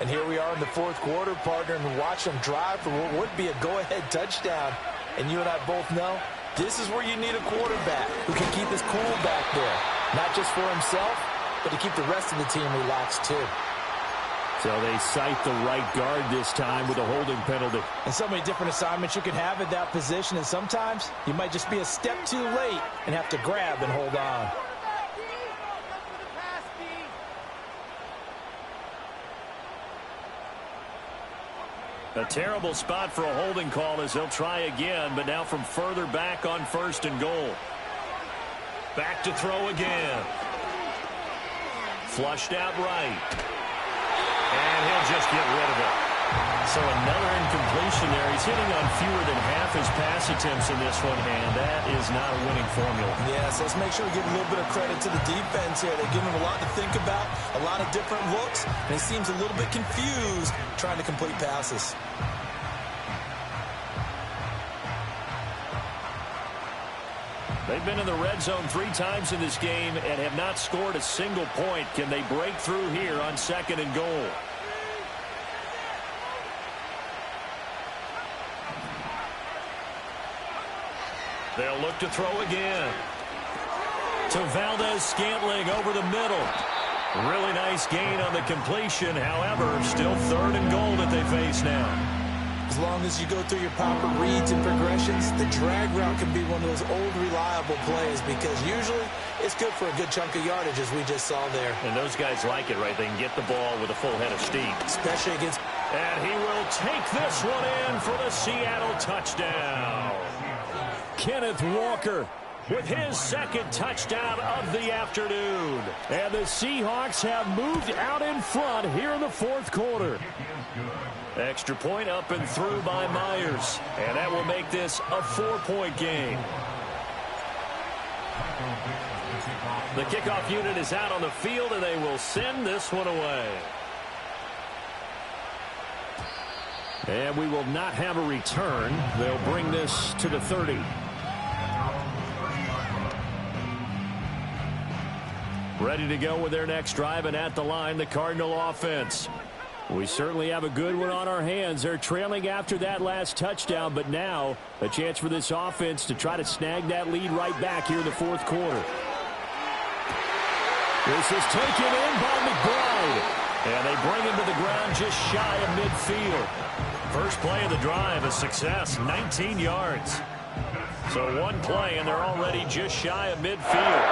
And here we are in the 4th quarter, partner, and watch them drive for what would be a go-ahead touchdown. And you and I both know this is where you need a quarterback who can keep his cool back there. Not just for himself, but to keep the rest of the team relaxed too. So they cite the right guard this time with a holding penalty. And so many different assignments you can have at that position, and sometimes you might just be a step too late and have to grab and hold on. A terrible spot for a holding call as they'll try again, but now from further back on 1st and goal. Back to throw again. Flushed out right. And he'll just get rid of it. So another incompletion there. He's hitting on fewer than half his pass attempts in this one, and that is not a winning formula. Yeah, so let's make sure we give a little bit of credit to the defense here. They give him a lot to think about, a lot of different looks, and he seems a little bit confused trying to complete passes. They've been in the red zone 3 times in this game and have not scored a single point. Can they break through here on 2nd and goal? They'll look to throw again. To Valdez-Scantling over the middle. Really nice gain on the completion. However, still 3rd and goal that they face now. As long as you go through your proper reads and progressions, the drag route can be one of those old reliable plays because usually it's good for a good chunk of yardage as we just saw there. And those guys like it, right? They can get the ball with a full head of steam. Especially against And he will take this one in for the Seattle touchdown. Kenneth Walker with his second touchdown of the afternoon. And the Seahawks have moved out in front here in the fourth quarter. Extra point up and through by Myers. And that will make this a 4-point game. The kickoff unit is out on the field, and they will send this one away. And we will not have a return. They'll bring this to the 30. Ready to go with their next drive, and at the line, the Cardinal offense. We certainly have a good one on our hands. They're trailing after that last touchdown, but now a chance for this offense to try to snag that lead right back here in the fourth quarter. This is taken in by McBride, and they bring him to the ground just shy of midfield. First play of the drive, a success, 19 yards. So one play, and they're already just shy of midfield.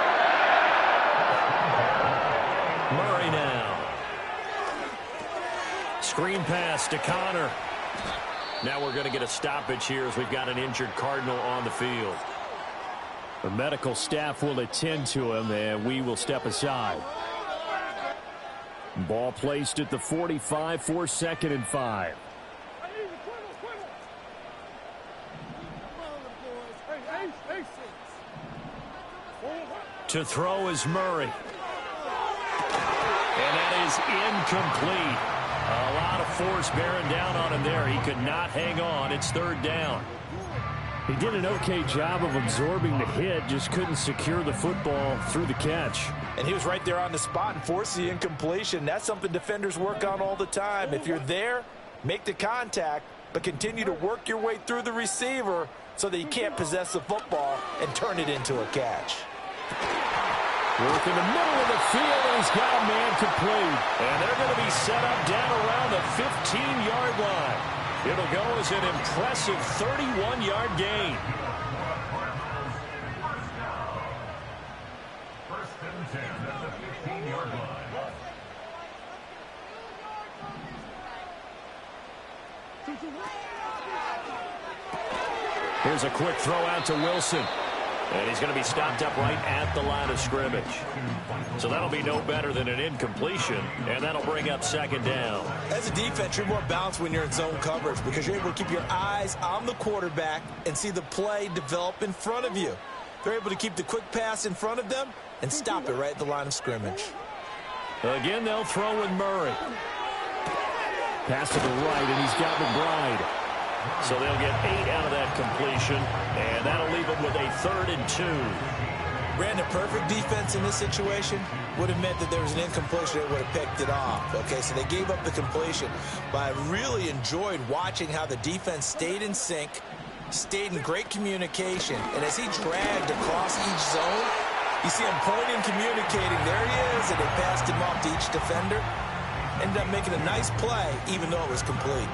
Murray now. Screen pass to Connor. Now we're going to get a stoppage here as we've got an injured Cardinal on the field. The medical staff will attend to him, and we will step aside. Ball placed at the 45 for 2nd and 5. To throw is Murray. And that is incomplete. A lot of force bearing down on him there. He could not hang on. It's 3rd down. He did an okay job of absorbing the hit, just couldn't secure the football through the catch. And he was right there on the spot and forced the incompletion. That's something defenders work on all the time. If you're there, make the contact, but continue to work your way through the receiver so that you can't possess the football and turn it into a catch. Work in the middle of the field, and he's got a man complete. And they're going to be set up down around the 15-yard line. It'll go as an impressive 31-yard gain. First and 10 at the 15-yard line. Here's a quick throw out to Wilson. And he's going to be stopped up right at the line of scrimmage. So that'll be no better than an incompletion, and that'll bring up 2nd down. As a defense, you're more balanced when you're in zone coverage because you're able to keep your eyes on the quarterback and see the play develop in front of you. They're able to keep the quick pass in front of them and stop it right at the line of scrimmage. Again, they'll throw with Murray. Pass to the right, and he's got McBride. So they'll get 8 out of that completion, and that'll leave them with a 3rd and 2. Brandon, perfect defense in this situation would have meant that there was an incompletion. They would have picked it off. Okay, so they gave up the completion. But I really enjoyed watching how the defense stayed in sync, stayed in great communication. And as he dragged across each zone, you see him pointing, communicating. There he is, and they passed him off to each defender. Ended up making a nice play, even though it was complete.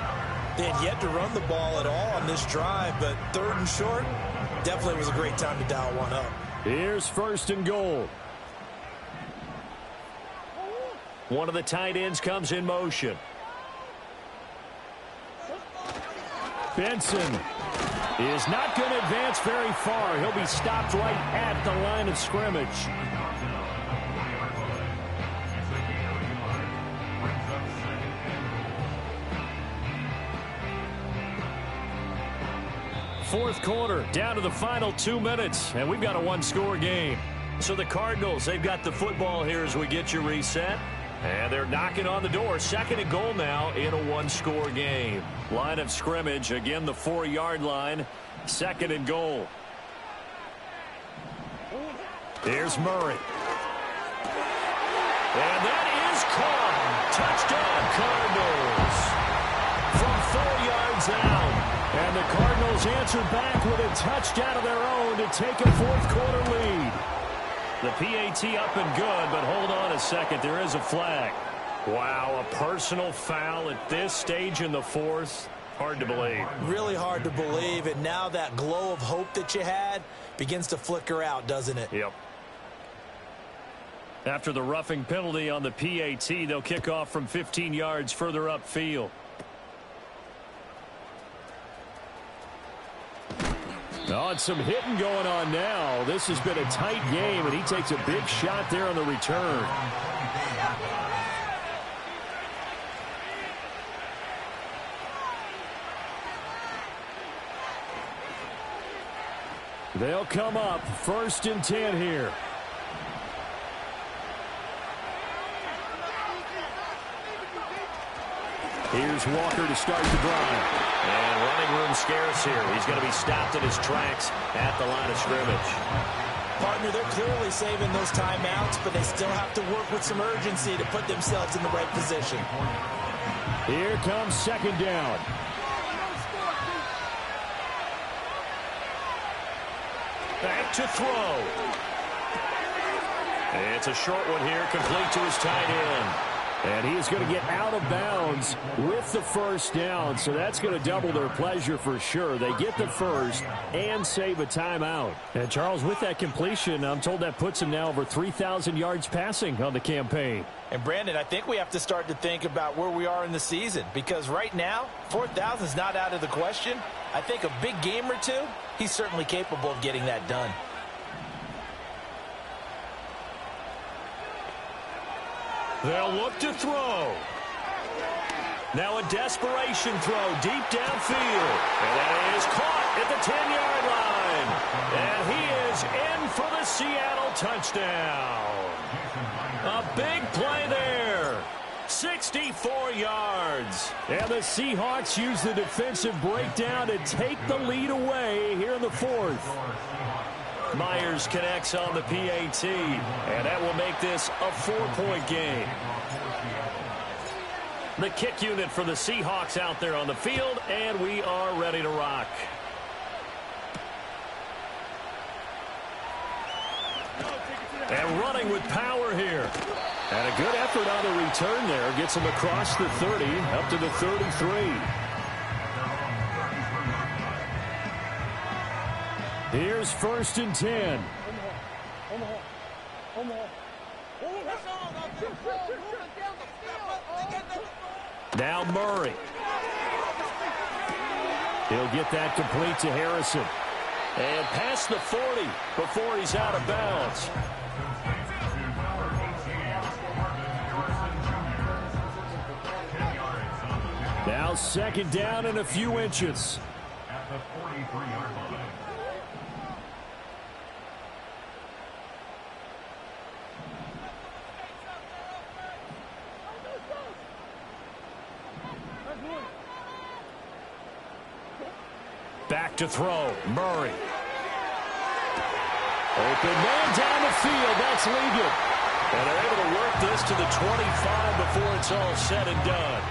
They had yet to run the ball at all on this drive, but 3rd and short definitely was a great time to dial one up. Here's 1st and goal. One of the tight ends comes in motion. Benson is not going to advance very far. He'll be stopped right at the line of scrimmage. Fourth quarter, down to the final 2 minutes, and we've got a one-score game. So the Cardinals, they've got the football here as we get you reset, and they're knocking on the door. 2nd and goal now in a one-score game. Line of scrimmage, again the 4-yard line, 2nd and goal. Here's Murray. And that is caught. Touchdown, Cardinals. From 4 yards out. And the Cardinals answer back with a touchdown of their own to take a fourth quarter lead. The PAT up and good, but hold on a second. There is a flag. Wow, a personal foul at this stage in the fourth. Hard to believe. Really hard to believe, and now that glow of hope that you had begins to flicker out, doesn't it? Yep. After the roughing penalty on the PAT, they'll kick off from 15 yards further upfield. Oh, and some hitting going on now. This has been a tight game, and he takes a big shot there on the return. They'll come up 1st and 10 here. Here's Walker to start the drive. And running room scarce here. He's going to be stopped in his tracks at the line of scrimmage. Partner, they're clearly saving those timeouts, but they still have to work with some urgency to put themselves in the right position. Here comes 2nd down. Back to throw. It's a short one here, complete to his tight end. And he is going to get out of bounds with the 1st down, so that's going to double their pleasure for sure. They get the 1st and save a timeout. And, Charles, with that completion, I'm told that puts him now over 3,000 yards passing on the campaign. And, Brandon, I think we have to start to think about where we are in the season, because right now, 4,000 is not out of the question. I think a big game or two, he's certainly capable of getting that done. They'll look to throw. Now a desperation throw deep downfield. And that is caught at the 10-yard line. And he is in for the Seattle touchdown. A big play there. 64 yards. And the Seahawks use the defensive breakdown to take the lead away here in the 4th. Myers connects on the PAT, and that will make this a 4-point game. The kick unit for the Seahawks out there on the field, and we are ready to rock. And running with power here. And a good effort on the return there. Gets him across the 30, up to the 33. Here's 1st and 10. Now Murray. He'll get that complete to Harrison. And past the 40 before he's out of bounds. Now 2nd down and a few inches. At the 43-yard line. Back to throw. Murray. Open man down the field. That's Ligon. And they're able to work this to the 25 before it's all said and done.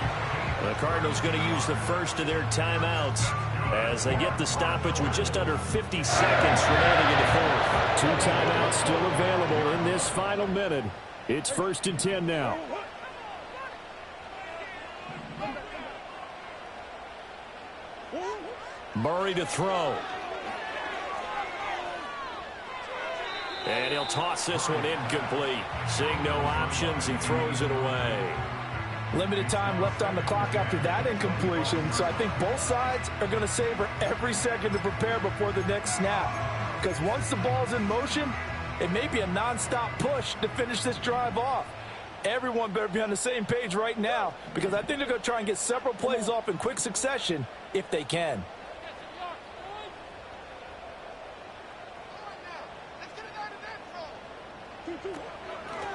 The Cardinals going to use the first of their timeouts as they get the stoppage with just under 50 seconds remaining in the 4th. 2 timeouts still available in this final minute. It's 1st and 10 now. Murray to throw. And he'll toss this one incomplete. Seeing no options, he throws it away. Limited time left on the clock after that incompletion, so I think both sides are going to savor every second to prepare before the next snap. Because once the ball's in motion, it may be a nonstop push to finish this drive off. Everyone better be on the same page right now, because I think they're going to try and get several plays off in quick succession if they can.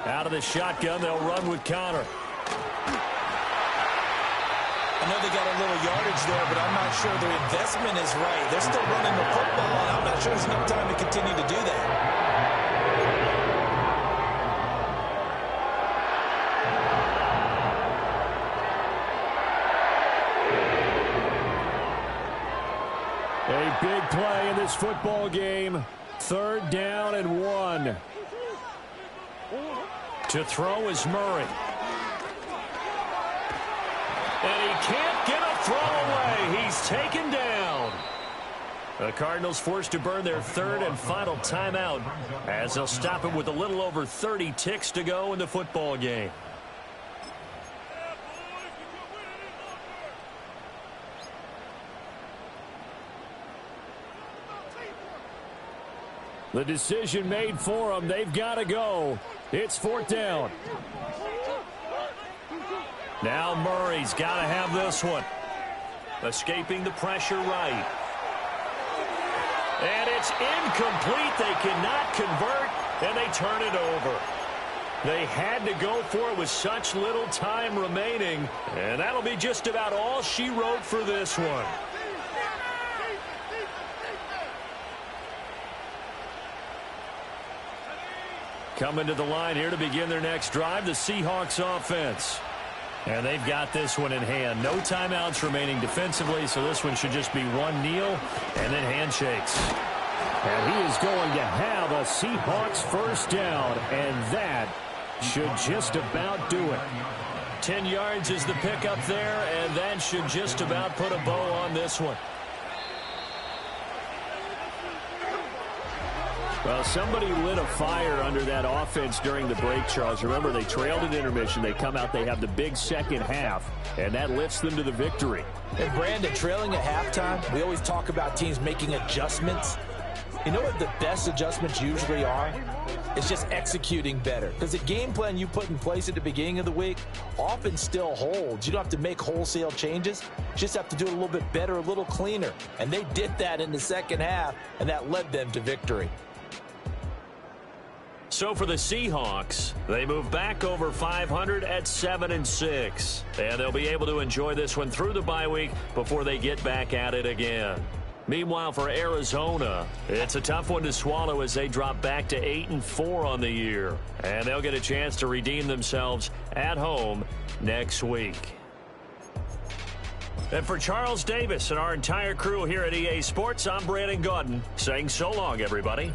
Out of the shotgun, they'll run with Connor. I know they got a little yardage there, but I'm not sure their investment is right. They're still running the football, and I'm not sure there's enough time to continue to do that. A big play in this football game. 3rd down and 1. To throw is Murray. And he can't get a throw away. He's taken down. The Cardinals forced to burn their 3rd and final timeout as they'll stop him with a little over 30 ticks to go in the football game. The decision made for them. They've got to go. It's 4th down. Now Murray's got to have this one. Escaping the pressure right. And it's incomplete. They cannot convert, and they turn it over. They had to go for it with such little time remaining, and that'll be just about all she wrote for this one. Coming to the line here to begin their next drive, the Seahawks offense. And they've got this one in hand. No timeouts remaining defensively, so this one should just be one kneel and then handshakes. And he is going to have a Seahawks first down, and that should just about do it. 10 yards is the pickup there, and that should just about put a bow on this one. Well, somebody lit a fire under that offense during the break, Charles. Remember, they trailed at intermission. They come out, they have the big second half, and that lifts them to the victory. And, Brandon, trailing at halftime, we always talk about teams making adjustments. You know what the best adjustments usually are? It's just executing better. Because the game plan you put in place at the beginning of the week often still holds. You don't have to make wholesale changes. You just have to do it a little bit better, a little cleaner. And they did that in the second half, and that led them to victory. So for the Seahawks, they move back over 500 at 7-6. And they'll be able to enjoy this one through the bye week before they get back at it again. Meanwhile, for Arizona, it's a tough one to swallow as they drop back to 8-4 on the year. And they'll get a chance to redeem themselves at home next week. And for Charles Davis and our entire crew here at EA Sports, I'm Brandon Gaudin saying so long, everybody.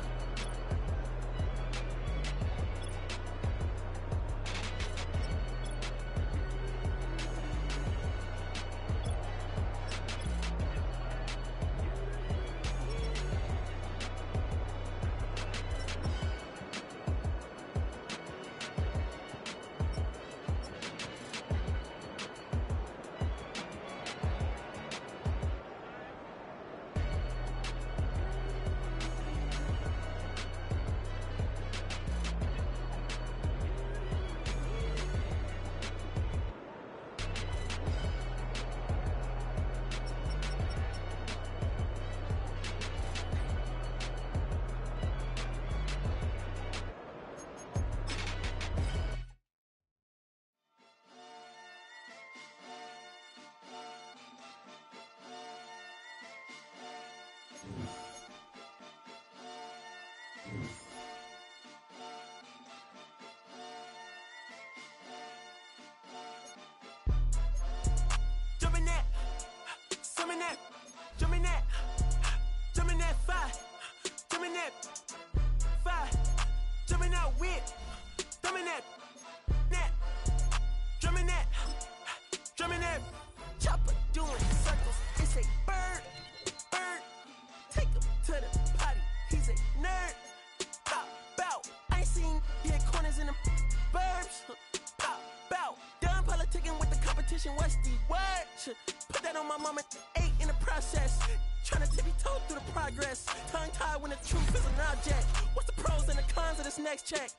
What's the word? Put that on my mama, 8 in the process. Trying to tippy-toe through the progress. Tongue-tied when the truth is an object. What's the pros and the cons of this next check?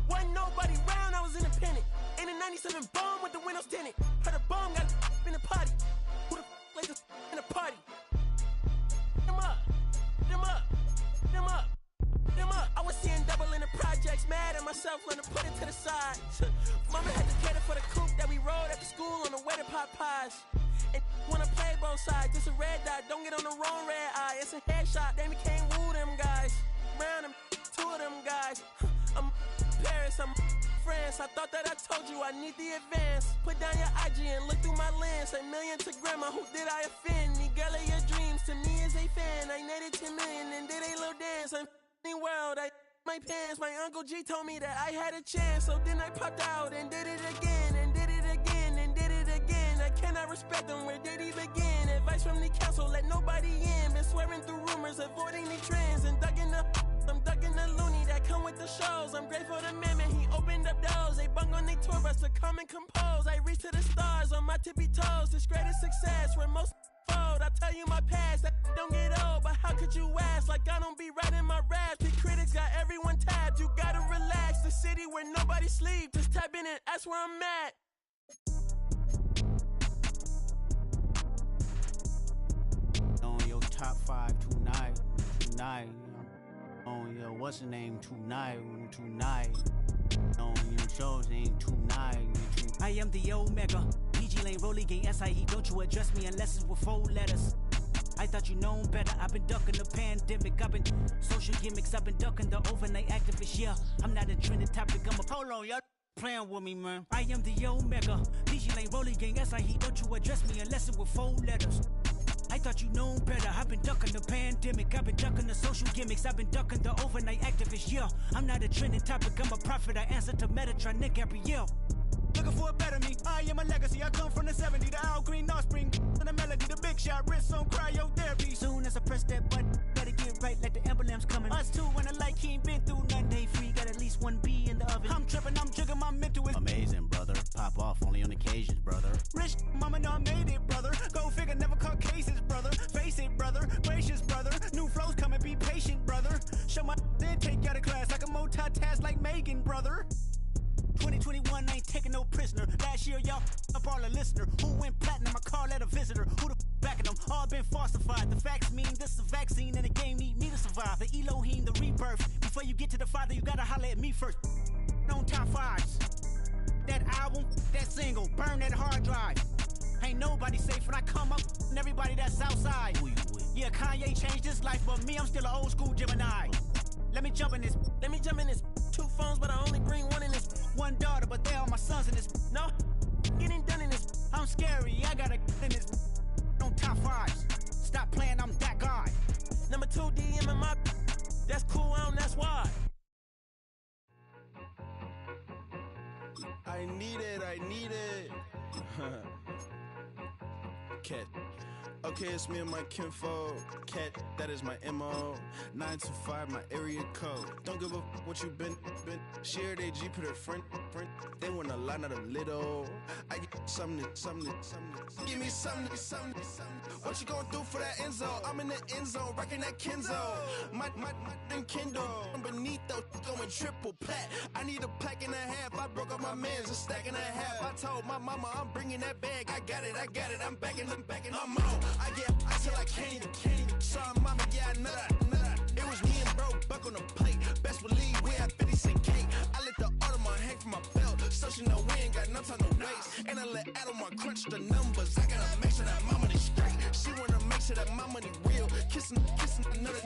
Wasn't nobody round, I was independent. In a 97 bomb with the windows tinted. Heard a bomb got in the potty. Who the laid this in the party? Them up, them up, them up, them up. I was seeing double in the projects. Mad at myself, learn to put it to the side. Mama had to cater for the coupe that we rode at the school on the way to Popeyes. And wanna play both sides, this a red dot, don't get on the wrong red eye. It's a headshot, they became woo them guys. Round them, 2 of them guys. I'm Paris, I'm France. I thought that I told you I need the advance. Put down your IG and look through my lens. 1 million to grandma, who did I offend? The girl of your dreams to me is a fan. I netted 10 million and did a little dance. I'm f***ing world, my pants. My Uncle G told me that I had a chance. So then I popped out and did it again. And did it again and did it again. I cannot respect them, where did he begin? Advice from the council, let nobody in. Been swearing through rumors, avoiding the trends. And I'm ducking the loony that come with the shows. I'm grateful to man, he opened up doors. They bung on their tour bus to come and compose. I reach to the stars on my tippy toes. This greatest success where most fold. I tell you my past, that don't get old. But how could you ask? Like I don't be right in in my raps. The critics got everyone tabbed. You gotta relax. The city where nobody sleeps. Just tap in and that's where I'm at. On your top 5 tonight. On your what's the name tonight. On your shows ain't tonight. I am the Omega. PG Lane, Rolly Gang, SIE. Don't you address me unless it's with 4 letters. I thought you known better. I've been ducking the pandemic. I've been social gimmicks. I've been ducking the overnight activists. Yeah, I'm not a trending topic. I'm a hold on, y'all playing with me, man. I am the Omega. PG Lane, Rolly Gang, SIE. Don't you address me unless it's with 4 letters. I thought you known better. I've been ducking the pandemic. I've been ducking the social gimmicks. I've been ducking the overnight activists. Yeah, I'm not a trending topic. I'm a prophet. I answer to Metatron, Nick Gabrielle. Looking for a better me. I am a legacy. I come from the 70s. The Al Green offspring. And the melody, the big shot. Wrist on cryotherapy. Soon as I press that button, better get right like the emblem's coming. Us too, when the light ain't been through nothing. Day free, got at least 1 B in the oven. I'm tripping, I'm jigging, my mental is amazing, brother. Pop off only on occasions, brother. Rich mama know I made it, brother. Go figure, never caught cases, brother. Face it, brother. Gracious, brother. New flows coming, be patient, brother. Show my then take you out of class. I can multitask like Megan, brother. 2021 ain't taking no prisoner. Last year, y'all up all a listener. Who went platinum? I call that a visitor. Who the backing them? All been falsified. The facts mean this is a vaccine and the game need me to survive. The Elohim, the rebirth. Before you get to the Father, you gotta holler at me first. On top 5s. That album, that single, burn that hard drive. Ain't nobody safe when I come up and everybody that's outside. Who you with? Yeah, Kanye changed his life, but me, I'm still an old school Gemini. Let me jump in this. 2 phones, but I only bring 1 in this. 1 daughter, but they all my sons in this. No, getting done in this. I'm scary, I gotta in this. On top 5s. Stop playing, I'm that guy. Number 2 DM in my. That's cool, that's why. I need it. Cat. Okay, it's me and my kinfolk. Cat, that is my MO. 925, my area code. Don't give a what you been. Shared AG, put her front. They want a lot, not a little. I get something. Give me something. What you gonna do for that Enzo? I'm in the end zone, rocking that Kenzo. My Kindle. I'm beneath though, going triple plat. I need a pack and a half. I broke up my man's a stack and a half. I told my mama I'm bringing that bag. I got it. I'm backing. I'm on. I till I can't. Sorry, mama, yeah, I know that. It was me and bro, buck on the plate. Best believe we had 50 cent cake. I let the Audemars hang from my belt. So she know we ain't got no time to waste. And I let Audemars crunch the numbers. I gotta make sure that my money straight. She wanna make sure that my money real. Kissing another.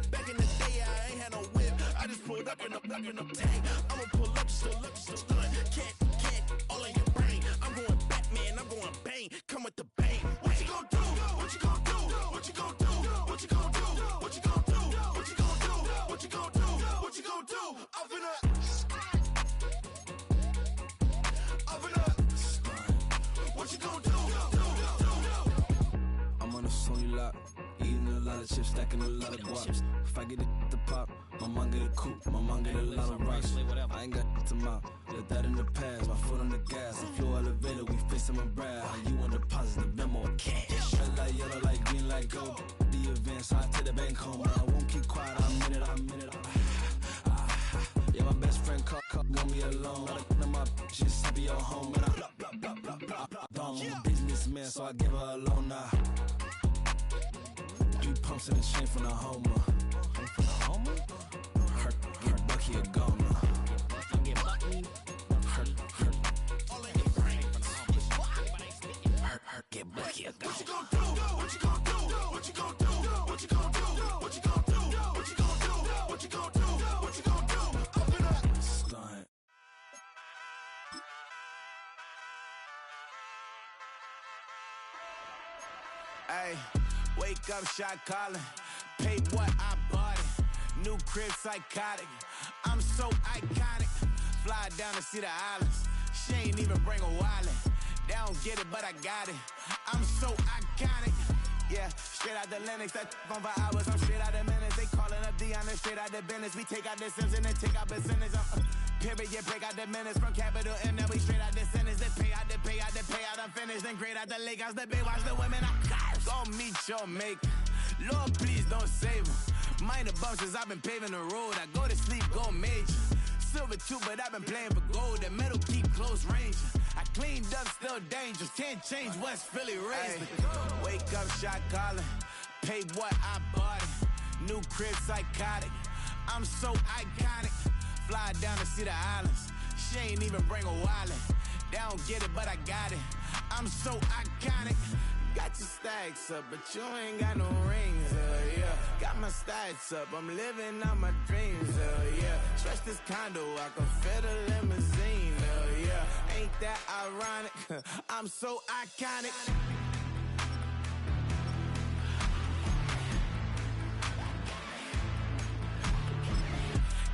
Back in the day, I ain't had no whip. I just pulled up in the tank. I'ma pull up just to stun. Can't, all in your brain. I'm going Batman, I'm going bang. Come with the bang. What you gonna do? What you gonna do? What you gonna do? What you gonna do? What you gonna do? What you gonna do? What you gonna do? What you gonna do? Up in up. What you gonna do? I'm on a Sony lot, eating a lot of chips, stacking a lot of guap. If I get it the pop, my mom get a coupe, my mom get a lot of rice. I ain't got to mouth, let that in the past. My foot on the gas, I flew elevator, we facing my brad. How you want deposit the Venmo or cash? Red light, yellow light, green light, gold. The event, so I take the bank home. I won't keep quiet, I'm in it. Yeah, my best friend call, want me alone. I my just be your home, and I'm a businessman, so I give her a loan now. 3 pumps in the chain from the Homer. Her Bucky a goner. Get Bucky a goner. What you gonna do? What you gonna do? What you gonna do? What you gonna do? What you gonna do? What you gonna do? What you gonna do? What you gonna do? Up and up. Stunt. Ay, wake up, shot calling. Pay what I bought it. New crib, psychotic. I'm so iconic. Fly down to see the islands. She ain't even bring a wallet. They don't get it, but I got it. I'm so iconic. Yeah, straight out the Linux, that on for hours, I'm straight out the minutes. They calling up Dion, straight out the business. We take out the Sims and then take out percentage. Period, break out the minutes from capital M, now we straight out the sentence. They pay out, I'm finished. Then grade out the Lakers, the big watch the women. I got go meet your mate. Lord, please don't save them. Minor bumps as I've been paving the road. I go to sleep, go major. Silver too, but I've been playing for gold. That metal keep close range. I cleaned up, still dangerous. Can't change West Philly raised. Wake up, shot calling. Pay what I bought it. New crib, psychotic. I'm so iconic. Fly down to see the islands. She ain't even bring a wallet. They don't get it, but I got it. I'm so iconic. Got your stacks up, but you ain't got no rings, yeah. Got my stacks up, I'm living out my dreams, yeah. Stretch this condo, I can fit a limousine, yeah. Ain't that ironic? I'm so iconic.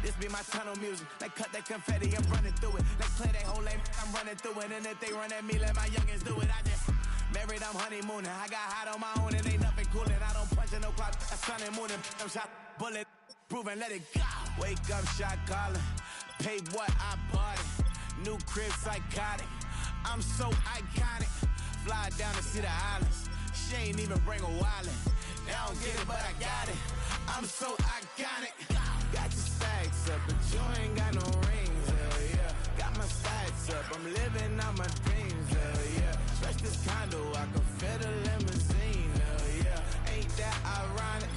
This be my tunnel music. They cut that confetti, I'm running through it. They play that whole lane, I'm running through it. And if they run at me, let my youngins do it. I just married, I'm honeymooning. I got hot on my own and ain't nothing coolin'. I don't punch in no clock, a sun and moon. I'm shot, bullet, proven, let it go. Wake up, shot calling. Pay what I bought it. New crib, psychotic. I'm so iconic. Fly down to see the islands. She ain't even bring a wallet. They don't get it, but I got it. I'm so iconic. Got your stacks up, but you ain't got no rings, yeah. Got my stacks up, I'm living out my dreams, yeah. Stretch this condo, I can fit a limousine, yeah. Ain't that ironic?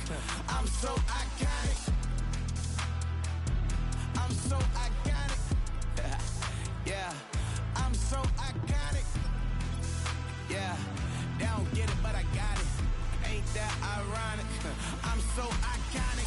I'm so iconic. I'm so iconic. Yeah, I'm so iconic. Yeah, they don't get it, but I got it. Ain't that ironic? I'm so iconic.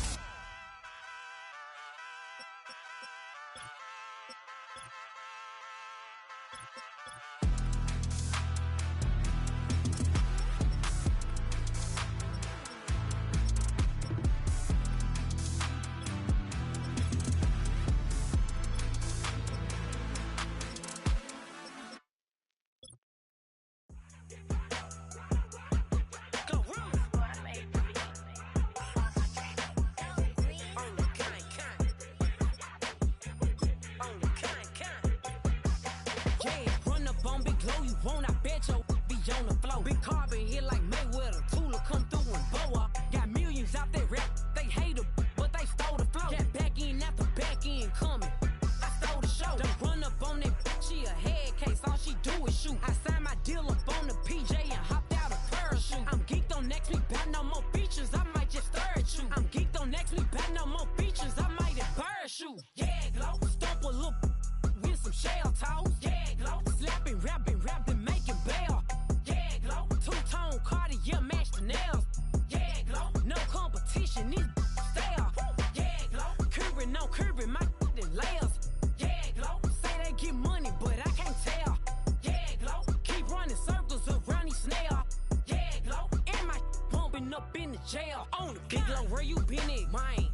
Jail on the big low, where you been at? Mine.